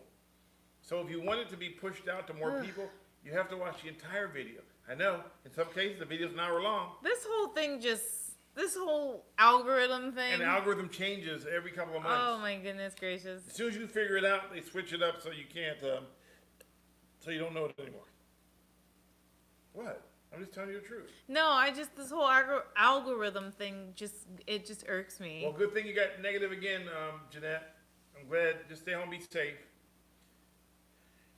So if you want it to be pushed out to more people, you have to watch the entire video. I know, in some cases, the video's an hour long. This whole algorithm thing. And the algorithm changes every couple of months. Oh my goodness gracious. As soon as you figure it out, they switch it up so you can't, so you don't know it anymore. What? I'm just telling you the truth. No, this whole algorithm thing just irks me. Well, good thing you got negative again, Jeanette. I'm glad. Just stay home, be safe.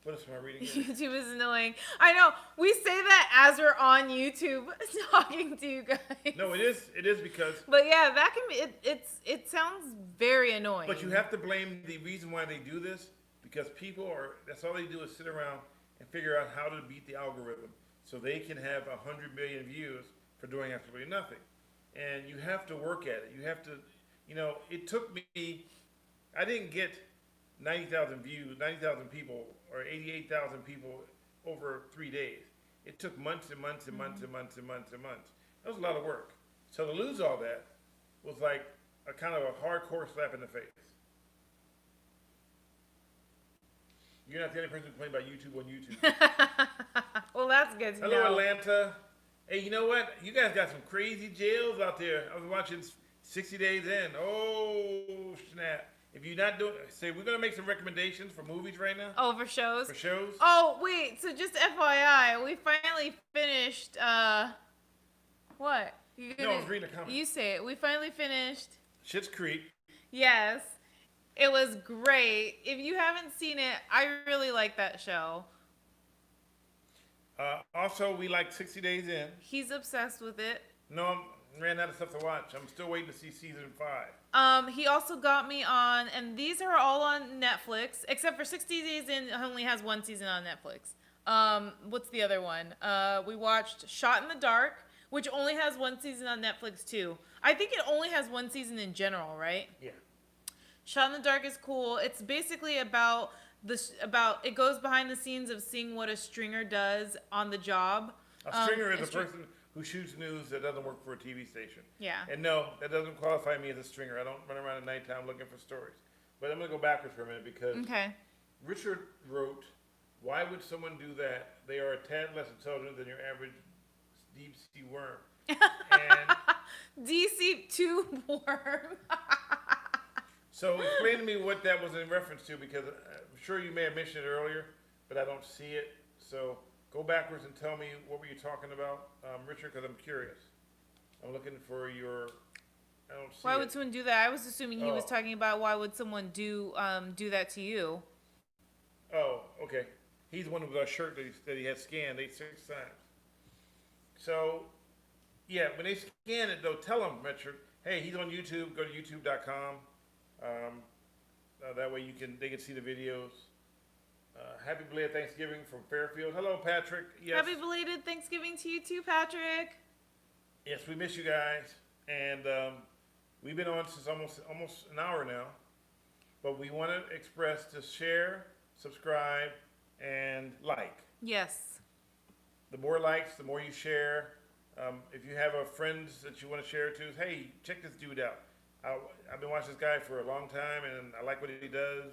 What else am I reading here? YouTube is annoying. I know. We say that as we're on YouTube talking to you guys. No, it is because. But yeah, that can be. It sounds very annoying. But you have to blame the reason why they do this because people are. That's all they do is sit around and figure out how to beat the algorithm so they can have 100 million views for doing absolutely nothing. And you have to work at it. You have to. It took me. I didn't get 90,000 views, 90,000 people, or 88,000 people over 3 days. It took months and months and months and months and months and months. That was a lot of work. So to lose all that was like a kind of a hardcore slap in the face. You're not the only person complaining about YouTube on YouTube. Well, that's good to know. Hello, Atlanta. Hey, you know what? You guys got some crazy jails out there. I was watching 60 Days In. Oh, snap. If you're not doing, say we're gonna make some recommendations for movies right now. Oh, for shows. For shows. Oh wait, so just FYI, we finally finished. What? No, I was reading a comment. You say it. We finally finished. Schitt's Creek. Yes, it was great. If you haven't seen it, I really like that show. Also, we like 60 Days In. He's obsessed with it. No, I ran out of stuff to watch. I'm still waiting to see season 5. He also got me on, and these are all on Netflix, except for 60 Days In only has one season on Netflix. What's the other one? We watched Shot in the Dark, which only has one season on Netflix too. I think it only has one season in general, right? Yeah. Shot in the Dark is cool. It's basically about it goes behind the scenes of seeing what a stringer does on the job. A stringer is a person who shoots news that doesn't work for a TV station. Yeah. And no, that doesn't qualify me as a stringer. I don't run around at nighttime looking for stories. But I'm going to go backwards for a minute because Richard wrote, why would someone do that? They are a tad less intelligent than your average deep sea worm. And DC2 worm. So explain to me what that was in reference to because I'm sure you may have mentioned it earlier, but I don't see it. So go backwards and tell me what were you talking about, Richard, because I'm curious. I'm looking for your. I don't see. Why would someone do that? I was assuming he was talking about why would someone do that to you. Oh, okay. He's the one with a shirt that he had scanned 6 times. So, yeah, when they scan it though, tell him, Richard, hey, he's on YouTube. Go to YouTube.com. That way they can see the videos. Happy belated Thanksgiving from Fairfield. Hello, Patrick. Yes. Happy belated Thanksgiving to you too, Patrick. Yes, we miss you guys, and we've been on since almost an hour now. But we want to express to share, subscribe, and like. Yes. The more likes, the more you share. If you have a friend that you want to share it to, hey, check this dude out. I've been watching this guy for a long time, and I like what he does.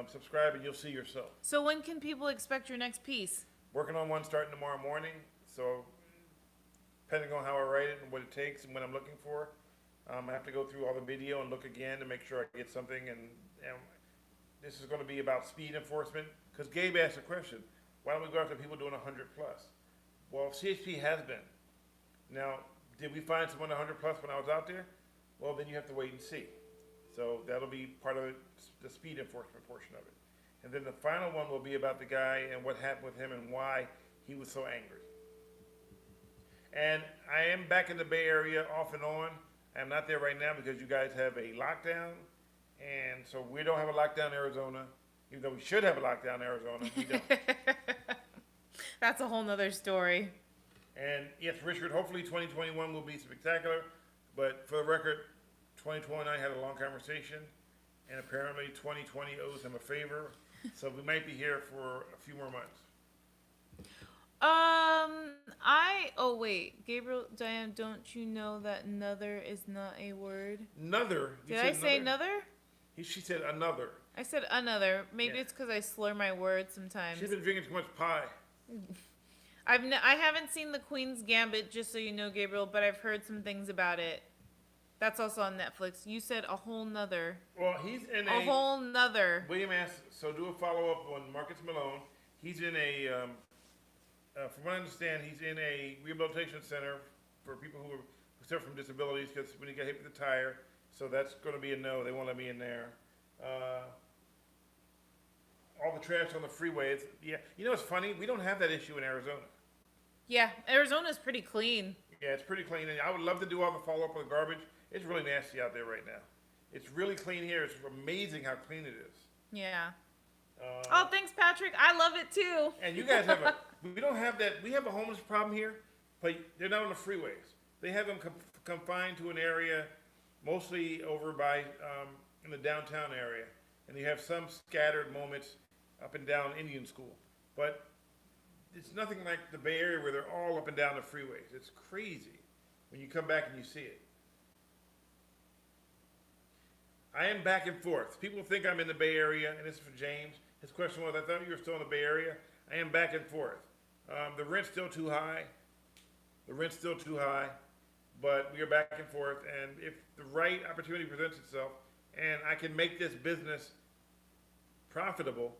Subscribe, and you'll see yourself. So when can people expect your next piece? Working on one starting tomorrow morning. So depending on how I write it and what it takes and what I'm looking for, I have to go through all the video and look again to make sure I get something. And this is going to be about speed enforcement. Because Gabe asked a question, why don't we go after people doing 100 plus? Well, CHP has been. Now, did we find someone 100 plus when I was out there? Well, then you have to wait and see. So that'll be part of the speed enforcement portion of it. And then the final one will be about the guy and what happened with him and why he was so angry. And I am back in the Bay Area off and on. I'm not there right now because you guys have a lockdown. And so we don't have a lockdown in Arizona. Even though we should have a lockdown in Arizona, we don't. That's a whole nother story. And yes, Richard, hopefully 2021 will be spectacular. But for the record, 2020 I had a long conversation. And apparently 2020 owes him a favor. So we might be here for a few more months. Oh wait, Gabriel, Diane, don't you know that another is not a word? Another. Did I say another? She said another. I said another. Maybe Yeah. it's because I slur my words sometimes. She's been drinking too much pie. I haven't seen The Queen's Gambit, just so you know, Gabriel, but I've heard some things about it. That's also on Netflix. You said a whole nother. Well, he's in A whole nother. William asked, so do a follow-up on Marcus Malone. He's in a, from what I understand, he's in a rehabilitation center for people who suffer from disabilities because when he got hit with a tire. So that's going to be a no. They won't let me in there. All the trash on the freeway. Yeah. You know what's funny? We don't have that issue in Arizona. Yeah, Arizona's pretty clean. Yeah, it's pretty clean. And I would love to do all the follow-up on the garbage. It's really nasty out there right now. It's really clean here. It's amazing how clean it is. Yeah. Oh, thanks, Patrick. I love it too. And you guys have we don't have that. We have a homeless problem here, but they're not on the freeways. They have them confined to an area, mostly over by, in the downtown area. And you have some scattered moments up and down Indian School. But it's nothing like the Bay Area where they're all up and down the freeways. It's crazy when you come back and you see it. I am back and forth. People think I'm in the Bay Area, and this is for James. His question was, I thought you were still in the Bay Area. I am back and forth. The rent's still too high. But we are back and forth. And if the right opportunity presents itself, and I can make this business profitable,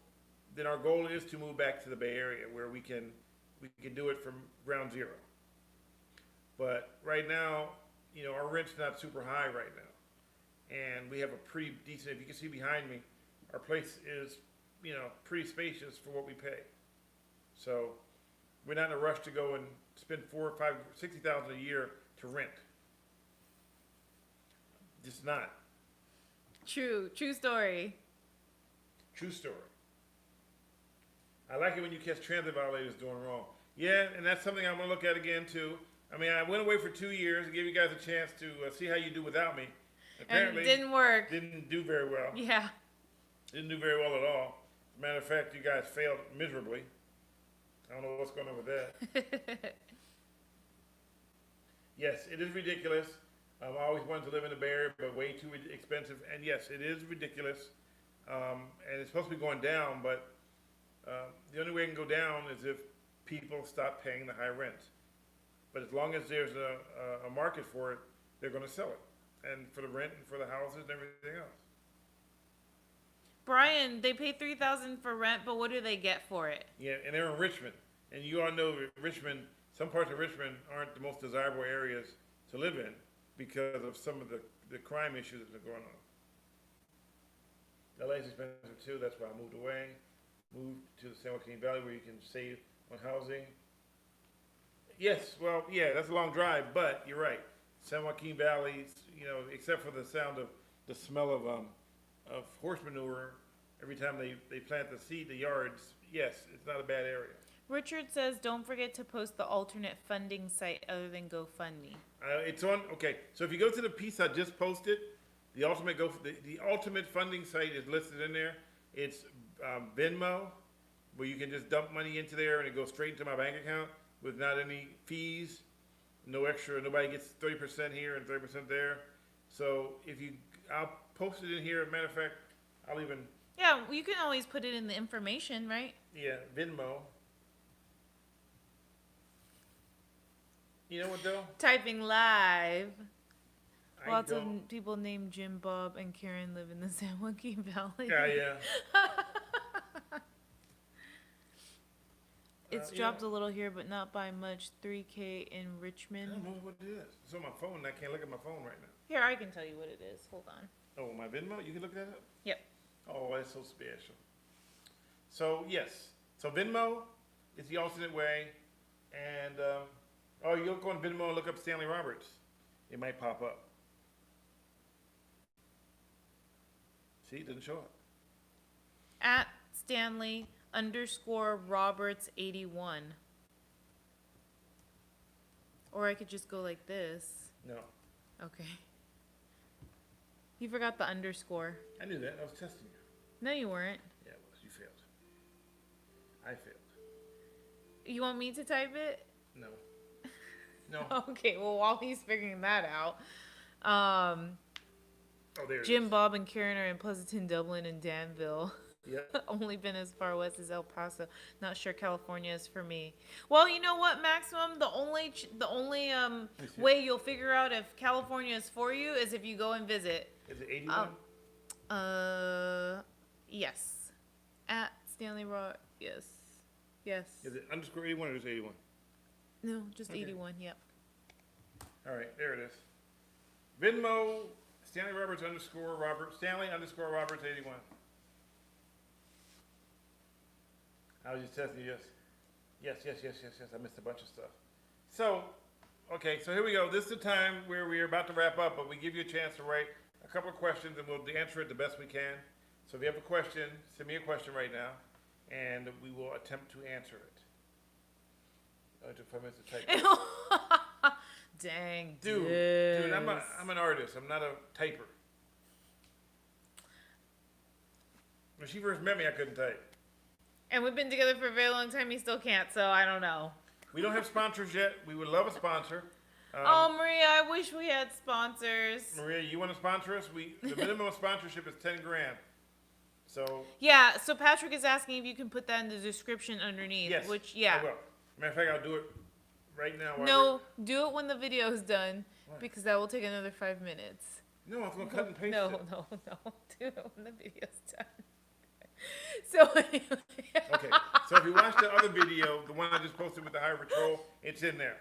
then our goal is to move back to the Bay Area where we can do it from ground zero. But right now, you know, our rent's not super high right now. And we have a pretty decent, if you can see behind me, our place is, you know, pretty spacious for what we pay. So we're not in a rush to go and spend $60,000 a year to rent. Just not. True story. True story. I like it when you catch transit violators doing wrong. Yeah, and that's something I'm going to look at again too. I mean, I went away for 2 years and gave you guys a chance to see how you do without me. Apparently, and it didn't work. Didn't do very well. Yeah. Didn't do very well at all. As a matter of fact, you guys failed miserably. I don't know what's going on with that. Yes, it is ridiculous. I always wanted to live in the Bay Area, but way too expensive. And yes, it is ridiculous. And it's supposed to be going down, but the only way it can go down is if people stop paying the high rents. But as long as there's a market for it, they're going to sell it. And for the rent and for the houses and everything else. Brian, they pay $3,000 for rent, but what do they get for it? Yeah, and they're in Richmond. And you all know Richmond, some parts of Richmond aren't the most desirable areas to live in because of some of the crime issues that are going on. LA's expensive too, that's why I moved away. Moved to the San Joaquin Valley where you can save on housing. Yes, well, yeah, that's a long drive, but you're right. San Joaquin Valley, you know, except for the sound of the smell of horse manure every time they plant the yards, yes, it's not a bad area. Richard says, don't forget to post the alternate funding site other than GoFundMe. It's on, okay, so if you go to the piece I just posted, the ultimate funding site is listed in there. It's Venmo, where you can just dump money into there and it goes straight into my bank account with not any fees, no extra, nobody gets 30% here and 30% there. So I'll post it in here. As a matter of fact, I'll even... Yeah, you can always put it in the information, right? Yeah, Venmo. You know what though? Typing live. Lots of don't. people named Jim, Bob, and Karen live in the San Joaquin Valley. Yeah. It's dropped a little here, but not by much. 3K in Richmond. I don't know what it is. It's on my phone and I can't look at my phone right now. Here, I can tell you what it is. Hold on. Oh, my Venmo? You can look that up? Yep. Oh, that's so special. So, yes. So, Venmo is the alternate way. And, you'll go on Venmo and look up Stanley Roberts. It might pop up. See, it doesn't show up. At Stanley _Roberts 81. Or I could just go like this. No. Okay. You forgot the underscore. I knew that. I was testing you. No, you weren't. Yeah, it was. You failed. I failed. You want me to type it? No. No. Okay, well, while he's figuring that out, Oh, there it Jim, is. Bob, and Karen are in Pleasanton, Dublin, and Danville. Yep. Only been as far west as El Paso. Not sure California is for me. Well, you know what, Maximum? The only way you'll figure out if California is for you is if you go and visit. Is it 81? Yes. At Stanley Rock. Yes. Yes. Is it underscore 81 or is it 81? No, just Okay. 81. Yep. All right, there it is. Venmo, Stanley Roberts underscore Robert, Stanley underscore Roberts 81. I was just testing you. Yes. I missed a bunch of stuff. So, okay, so here we go. This is the time where we are about to wrap up, but we give you a chance to write a couple of questions and we'll answer it the best we can. So if you have a question, send me a question right now and we will attempt to answer it. Oh, it took 5 minutes to type. Dang, Dude, I'm an artist. I'm not a typer. When she first met me, I couldn't type. And we've been together for a very long time. He still can't, so I don't know. We don't have sponsors yet. We would love a sponsor. Oh, Maria, I wish we had sponsors. Maria, you want to sponsor us? The minimum sponsorship is 10 grand. So Yeah, so Patrick is asking if you can put that in the description underneath. yes, Which, yeah. I will. Matter of fact, I'll do it right now. No, do it when the video is done, Why? because that will take another 5 minutes. No, I was going to cut and paste No, it. no. Do it when the video's done. So anyway. Okay, so if you watch the other video, the one I just posted with the Higher Patrol, it's in there.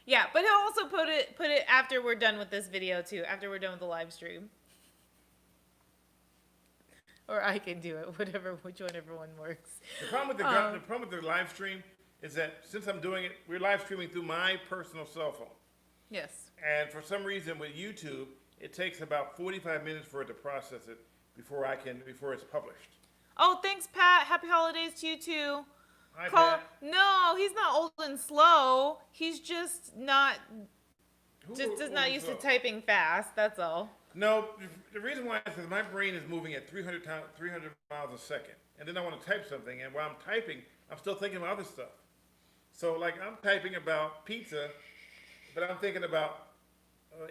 Yeah, but he'll also put it after we're done with this video too. After we're done with the live stream. Or I can do it, whichever one works. The problem with the live stream is that since I'm doing it, we're live streaming through my personal cell phone. Yes. And for some reason with YouTube, it takes about 45 minutes for it to process it before it's published. Oh, thanks, Pat. Happy holidays to you too. Hi, Pat. No, he's not old and slow. He's just not Who not used to slow? typing fast. That's all. No, the reason why is because my brain is moving at 300 miles a second. And then I want to type something, and while I'm typing, I'm still thinking about other stuff. So, like, I'm typing about pizza, but I'm thinking about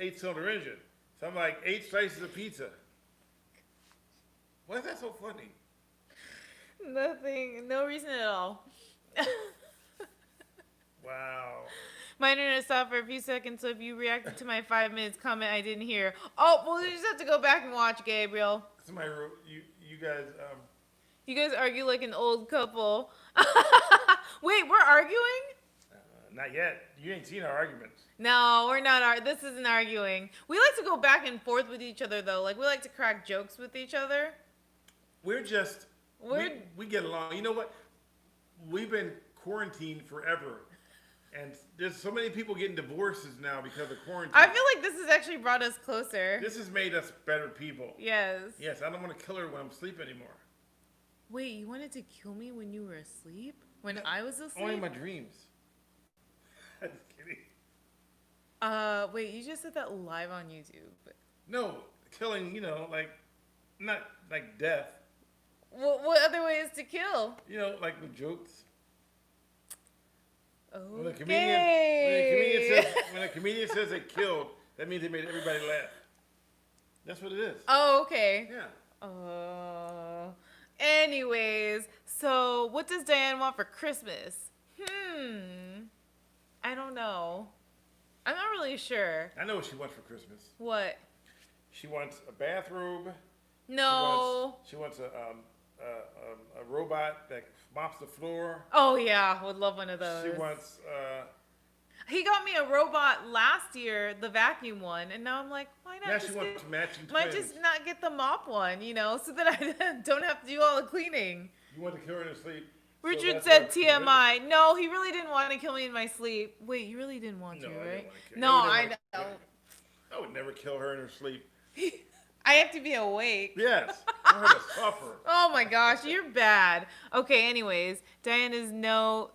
8-cylinder engine. So I'm like, 8 slices of pizza. Why is that so funny? Nothing. No reason at all. Wow. My internet stopped for a few seconds, so if you reacted to my 5 minutes comment I didn't hear. Oh, well, you just have to go back and watch, Gabriel. Somebody wrote, you guys, You guys argue like an old couple. Wait, we're arguing? not yet. You ain't seen our arguments. No, we're not. This isn't arguing. We like to go back and forth with each other, though. Like, we like to crack jokes with each other. We get along. You know what? We've been quarantined forever. And there's so many people getting divorces now because of quarantine. I feel like this has actually brought us closer. This has made us better people. Yes. Yes, I don't want to kill her when I'm asleep anymore. Wait, you wanted to kill me when you were asleep? When I was asleep? Only in my dreams. I'm just kidding. Wait, you just said that live on YouTube. No, killing, like, not like death. What other way is to kill? Like with jokes. When a Okay. comedian says they killed, that means they made everybody laugh. That's what it is. Oh, okay. Yeah. Anyways, so what does Diane want for Christmas? I don't know. I'm not really sure. I know what she wants for Christmas. What? She wants a bathrobe. No. She wants a robot that mops the floor. Oh yeah, would love one of those. She wants. He got me a robot last year, the vacuum one, and now I'm like, why not? Yeah, just she wants matching twins. might just not get the mop one, so that I don't have to do all the cleaning. You want to kill her in her sleep. Richard So said that's what- TMI. No, he really didn't want to kill me in my sleep. Wait, you really didn't want No, to, I didn't right? want to kill her. No, I know. I would never kill her in her sleep. I have to be awake. Yes. I want her to suffer. Oh my gosh, you're bad. Okay, anyways, Diane is known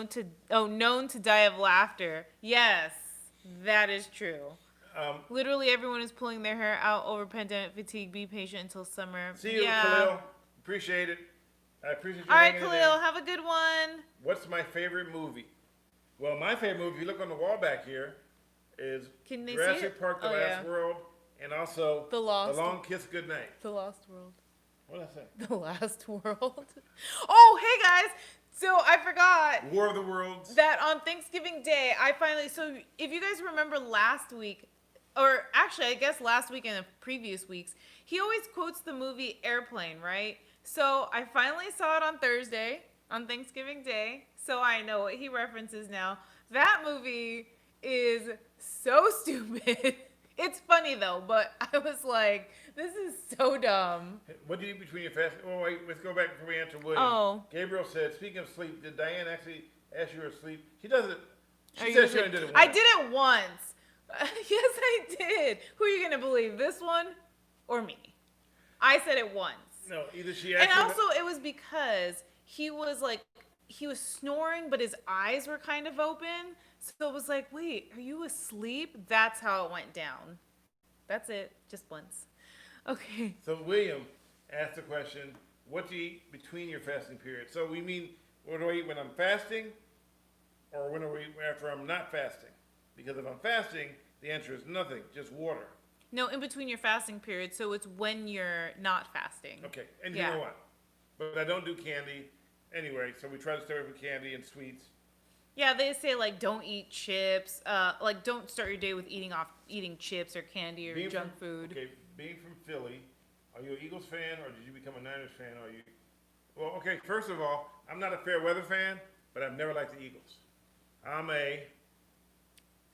to die of laughter. Yes, that is true. Literally everyone is pulling their hair out over pandemic fatigue. Be patient until summer. See you, yeah. Khalil. Appreciate it. I appreciate you All right, hanging in Khalil, there. have a good one. What's my favorite movie? Well, my favorite movie, if you look on the wall back here, is Can they see Jurassic it? Park: The Oh, Last yeah. World, and also The Lost. The Long Kiss Goodnight. The Lost World. What did I say? The Last World. Oh, hey guys! So I forgot War of the Worlds. that on Thanksgiving Day, so if you guys remember last week, or actually I guess last week and the previous weeks, he always quotes the movie Airplane, right? So I finally saw it on Thursday, on Thanksgiving Day, so I know what he references now. That movie is so stupid. It's funny though, but I was like, this is so dumb. What do you eat between your fasting? Oh, wait, let's go back before we answer William. Oh. Gabriel said, speaking of sleep, did Diane actually ask you to sleep? She does it. Are She you said she only did it once. I did it once. Yes, I did. Who are you going to believe, this one or me? I said it once. No, either she asked And you also, it was because he was snoring, but his eyes were kind of open. So it was like, wait, are you asleep? That's how it went down. That's it. Just once. Okay. So William asked the question, what do you eat between your fasting periods? So we mean, what do I eat when I'm fasting? Or when do I eat after I'm not fasting? Because if I'm fasting, the answer is nothing, just water. No, in between your fasting period. So it's when you're not fasting. Okay, and Yeah. you know what? But I don't do candy anyway, so we try to stay away from candy and sweets. Yeah, they say don't eat chips. Don't start your day with eating chips or candy or junk food. Okay, being from Philly, are you an Eagles fan or did you become a Niners fan? Or are you? Well, okay. First of all, I'm not a fair weather fan, but I've never liked the Eagles. I'm a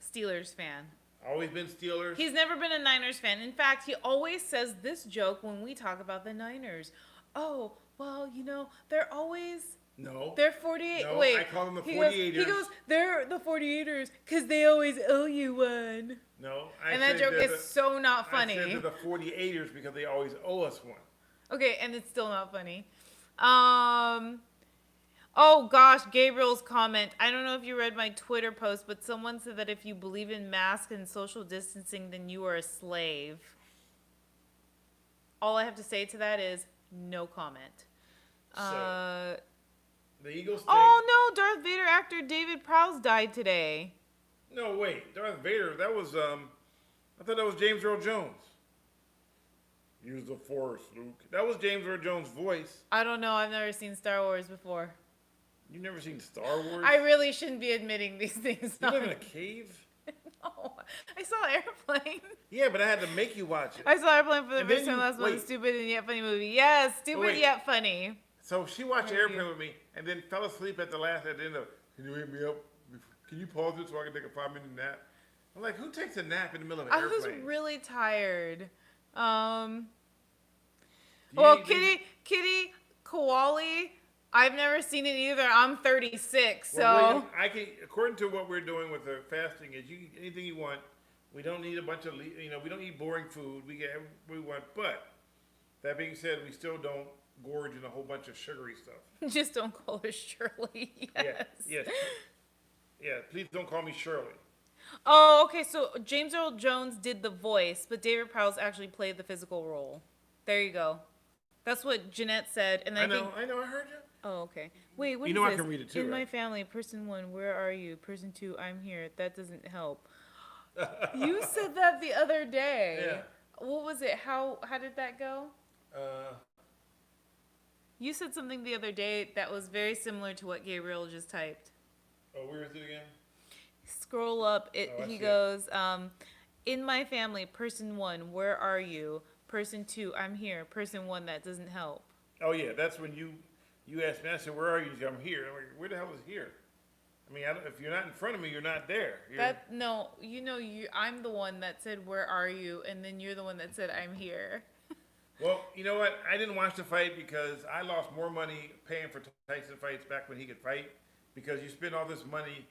Steelers fan. always been Steelers. He's never been a Niners fan. In fact, he always says this joke when we talk about the Niners. Oh, well, they're always. No. They're 48. No, Wait. I call them the He 48ers. goes, they're the 48ers because they always owe you one. No. And that joke is so not funny. I said they're the 48ers because they always owe us one. Okay, and it's still not funny. Oh gosh, Gabriel's comment. I don't know if you read my Twitter post, but someone said that if you believe in masks and social distancing, then you are a slave. All I have to say to that is no comment. So, the Eagles think... Oh no, Darth Vader actor David Prowse died today. No, wait. Darth Vader, that was, I thought that was James Earl Jones. Use the Force, Luke. That was James Earl Jones' voice. I don't know. I've never seen Star Wars before. You've never seen Star Wars? I really shouldn't be admitting these things. You live in a cave? No, I saw Airplane. Yeah, but I had to make you watch it. I saw Airplane for the And first then time last month. wait. Stupid and yet funny movie. Yes, stupid Wait. yet funny. So she watched Thank Airplane you. with me and then fell asleep at the end of, can you wake me up? Can you pause it so I can take a 5-minute nap? I'm like, who takes a nap in the middle of an I airplane? was really tired. Do Well, you- Kitty Koali, I've never seen it either. I'm 36, so. Well, William, I can, according to what we're doing with the fasting, is you eat anything you want. We don't need a bunch of, we don't eat boring food. We get everything we want. But that being said, we still don't gorge in a whole bunch of sugary stuff. Just don't call her Shirley. Yes. Yeah, please don't call me Shirley. Oh, okay. So James Earl Jones did the voice, but David Prowse actually played the physical role. There you go. That's what Jeanette said, and I think. I know, I heard you. Oh, okay. Wait, what You is know I this? can read it too, In my right? family, person 1, where are you? Person 2, I'm here. That doesn't help. You said that the other day. Yeah. What was it? How did that go? Uh, You said something the other day that was very similar to what Gabriel just typed. oh, where is it again? Scroll up. Oh, I He see goes, in my family, person 1, where are you? Person 2, I'm here. Person 1, that doesn't help. Oh yeah, that's when you asked me. I said, "Where are you?" You said, I'm here. I'm like, "Where the hell is here?" I mean, if you're not in front of me, you're not there. I'm the one that said, where are you? And then you're the one that said, I'm here. Well, you know what? I didn't watch the fight because I lost more money paying for Tyson fights back when he could fight. Because you spend all this money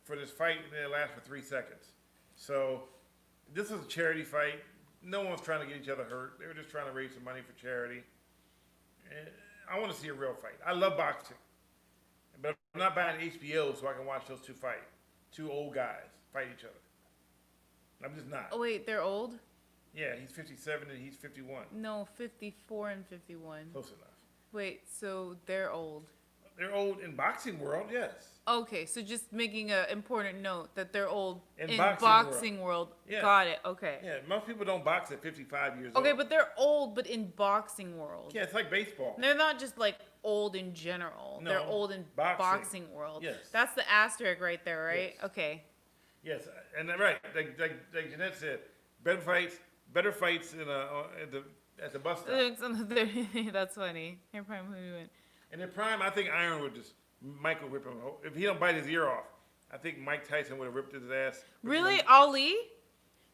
for this fight and then it lasts for 3 seconds. So this is a charity fight. No one's trying to get each other hurt. They were just trying to raise some money for charity. And I want to see a real fight. I love boxing. But I'm not buying HBO so I can watch those two fight. 2 old guys fight each other. I'm just not. Oh, wait, they're old? Yeah, he's 57 and he's 51. No, 54 and 51. Close enough. Wait, so they're old. they're old in boxing world, yes. Okay, so just making an important note that they're old in boxing boxing world. Yeah. Got it. Okay. Yeah, most people don't box at 55 years old. Okay, but they're old, but in boxing world. Yeah, it's like baseball. They're not just like old in general. No, they're old in boxing world. Yes. That's the asterisk right there, right? Yes. Okay. Yes, and right, like Jeanette said, better fights at the bus stop. That's funny. Your prime who you win. In their prime, I think Iron would just Mike would whip him. If he don't bite his ear off, I think Mike Tyson would have ripped his ass. Really, Ali?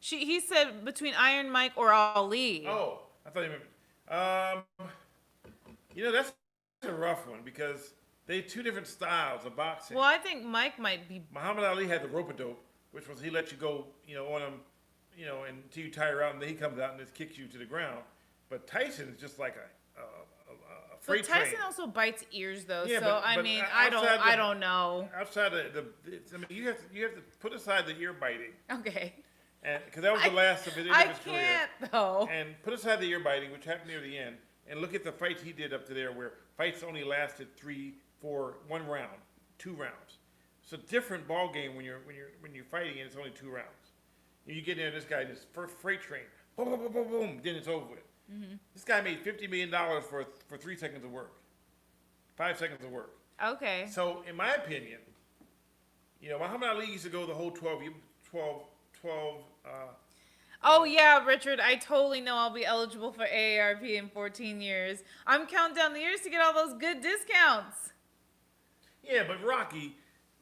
He said between Iron Mike or Ali. Oh, I thought you meant. That's a rough one because they two different styles of boxing. Well, I think Mike might be. Muhammad Ali had the rope-a-dope, which was he let you go, on him, until you tire out, and then he comes out and just kicks you to the ground. But Tyson is just like a freight But Tyson train. also bites ears, though. Yeah, so but I don't know. Outside you have to put aside the ear biting, Okay. and because that was the last of his career. I can't though. And put aside the ear biting, which happened near the end, and look at the fights he did up to there, where fights only lasted 3, 4, 1 round, 2 rounds. It's a different ball game when you're fighting and it's only 2 rounds. You get in there, this guy just first freight train, boom, boom, boom, boom, boom, then it's over with. Mm-hmm. This guy made $50 million for 3 seconds of work, 5 seconds of work. Okay. So in my opinion, Muhammad Ali used to go the whole 12. Oh yeah, Richard, I totally know I'll be eligible for AARP in 14 years. I'm counting down the years to get all those good discounts. Yeah, but Rocky,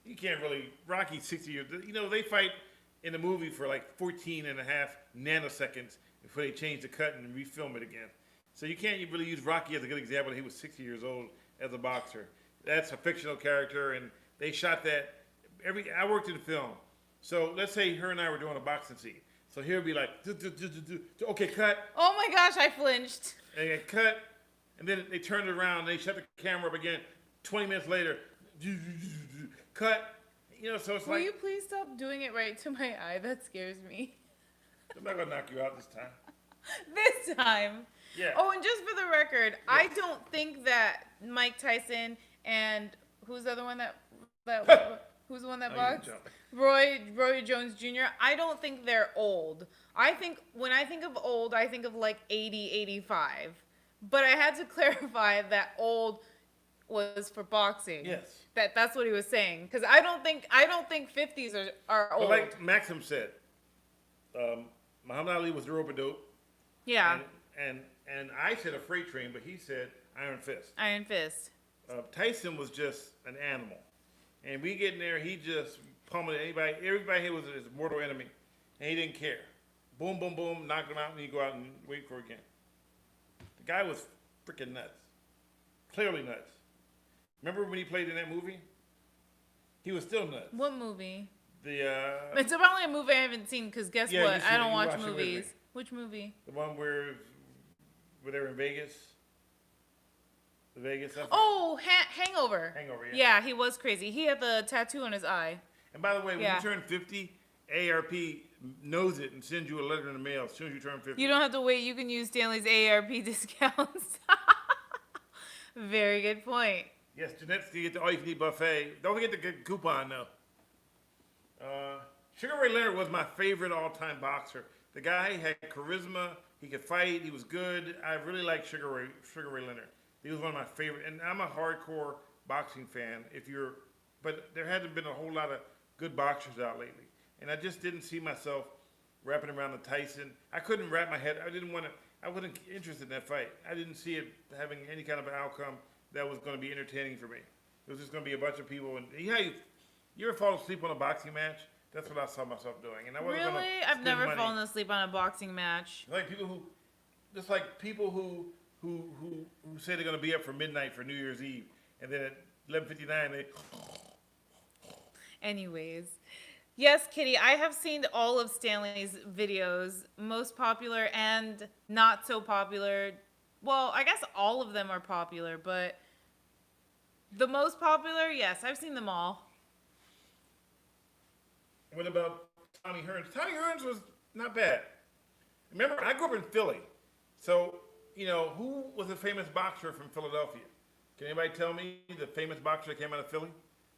you can't really. Rocky's 60 years. They fight in the movie for like 14 and a half nanoseconds before they change the cut and refilm it again. So you can't really use Rocky as a good example. He was 60 years old as a boxer. That's a fictional character, and they shot that. I worked in film. So let's say her and I were doing a boxing scene. So here would be like, okay, cut. Oh my gosh, I flinched. And then cut, and then they turned it around, and they shut the camera up again. 20 minutes later, cut. So it's Will like. you please stop doing it right to my eye? That scares me. I'm not gonna knock you out this time. This time. Yeah. Oh, and just for the record, I don't think that Mike Tyson and who's the other one who's the one that boxed? Roy Jones Jr. I don't think they're old. I think when I think of old, I think of like 80, 85. But I had to clarify that old was for boxing. Yes. That's what he was saying. Because I don't think 50s are old. But like Maxim said, Muhammad Ali was the rope-a-dope. Yeah. And I said a freight train, but he said Iron Fist. Iron Fist. Tyson was just an animal. And we get in there, he just pummeled anybody. Everybody here was his mortal enemy. And he didn't care. Boom, boom, boom, knocked him out, and you go out and wait for it again. The guy was freaking nuts. Clearly nuts. Remember when he played in that movie? He was still nuts. What movie? It's It's probably a movie I haven't seen because guess Yeah, what? I don't you watch watched it with me. movies. Which movie? the one where they were in Vegas. The Vegas. Oh, Hangover. Hangover, yeah. Yeah, he was crazy. He had the tattoo on his eye. And by the way, when Yeah. you turn 50, AARP knows it and sends you a letter in the mail as soon as you turn 50. You don't have to wait. You can use Stanley's AARP discounts. Very good point. Yes, Jeanette's to get the all-you-can-eat buffet. Don't forget the good coupon, though. Sugar Ray Leonard was my favorite all-time boxer. The guy had charisma. He could fight. He was good. I really liked Sugar Ray Leonard. He was one of my favorite. And I'm a hardcore boxing fan. But there hasn't been a whole lot of good boxers out lately. And I just didn't see myself wrapping around the Tyson. I couldn't wrap my head. I wasn't interested in that fight. I didn't see it having any kind of an outcome that was going to be entertaining for me. It was just going to be a bunch of people. And you ever fall asleep on a boxing match? That's what I saw myself doing. And I wasn't Really? gonna I've spend never money. fallen asleep on a boxing match. Like people who say they're going to be up for midnight for New Year's Eve, and then at 11:59 they. Anyways. Yes, Kitty, I have seen all of Stanley's videos, most popular and not so popular. Well, I guess all of them are popular, but the most popular, yes, I've seen them all. What about Tommy Hearns? Tommy Hearns was not bad. Remember, I grew up in Philly, so who was a famous boxer from Philadelphia? Can anybody tell me the famous boxer that came out of Philly?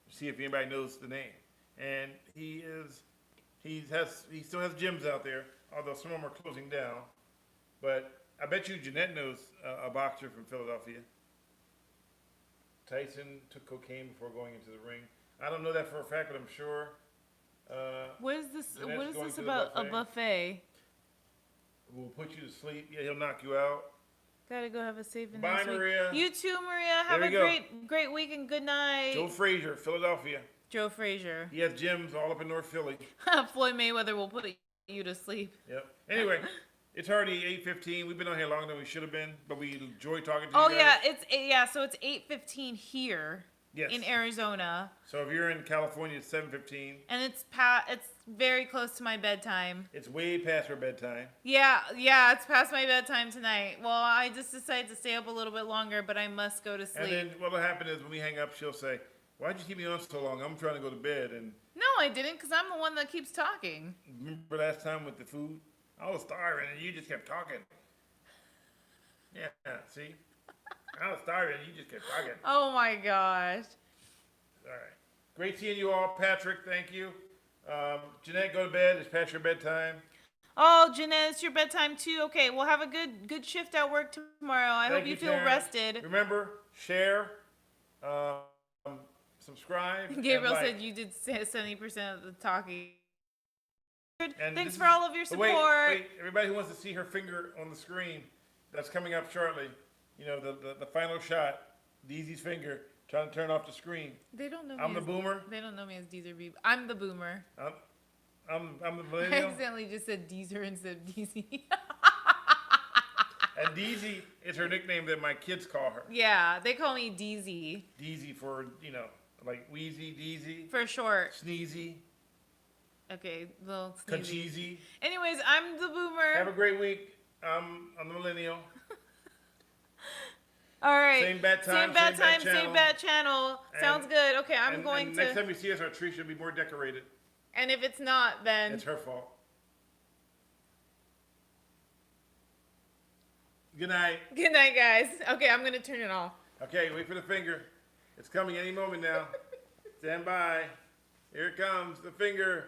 See if anybody knows the name. And he still has gyms out there, although some of them are closing down. But I bet you Jeanette knows a boxer from Philadelphia. Tyson took cocaine before going into the ring. I don't know that for a fact, but I'm sure. What is this? Jeanette's What is going this to the about a buffet. buffet? Will put you to sleep. Yeah, he'll knock you out. Gotta go have a safe and Bye, nice week. Maria. You too, Maria. Have There a we go. great week and good night. Joe Frazier, Philadelphia. Joe Frazier. He has gyms all up in North Philly. Floyd Mayweather will put you to sleep. Yep. Anyway, it's already 8:15. We've been on here longer than we should have been, but we enjoy talking to you guys. Yeah, so it's 8:15 here Yes. in Arizona, So if you're in California, it's 7:15. and it's very close to my bedtime. It's way past her bedtime. Yeah, it's past my bedtime tonight. Well, I just decided to stay up a little bit longer, but I must go to sleep. And then what'll happen is when we hang up, she'll say, "Why'd you keep me on so long? I'm trying to go to bed." And No, I didn't, because I'm the one that keeps talking. remember last time with the food? I was starving and you just kept talking. Yeah, see? I was starving and you just kept talking. Oh my gosh. All right. Great seeing you all. Patrick, thank you. Jeanette, go to bed. It's past your bedtime. Oh, Jeanette, it's your bedtime too. Okay, we'll have a good shift at work tomorrow. I hope Thank you feel Terrence. rested. Remember, share, subscribe. Gabriel and like. said you did 70% of the talking. And Thanks this for is- all of your but support. Wait, everybody who wants to see her finger on the screen, that's coming up shortly. You know, the final shot, Deezy's finger, trying to turn off the screen. They don't know me. I'm the as, boomer. They don't know me as Deezer Beeb. I'm the boomer. I'm the I millennial. accidentally just said Deezer instead of Deezy. And Deezy is her nickname that my kids call her. Yeah, they call me Deezy Deezy for, like Wheezy, Deezy, for short. Sneezy, Okay, little sneezy. Concheesy. Anyways, I'm the boomer. Have a great week. I'm the millennial. All right. Same bat time, Same bat same bat time, same channel. bat channel. Sounds good. Okay, I'm And going next to. time you see us, our tree should be more decorated. And if it's not, then. It's her fault. Good night. Good night, guys. Okay, I'm going to turn it off. Okay, wait for the finger. It's coming any moment now. Stand by. Here it comes, the finger.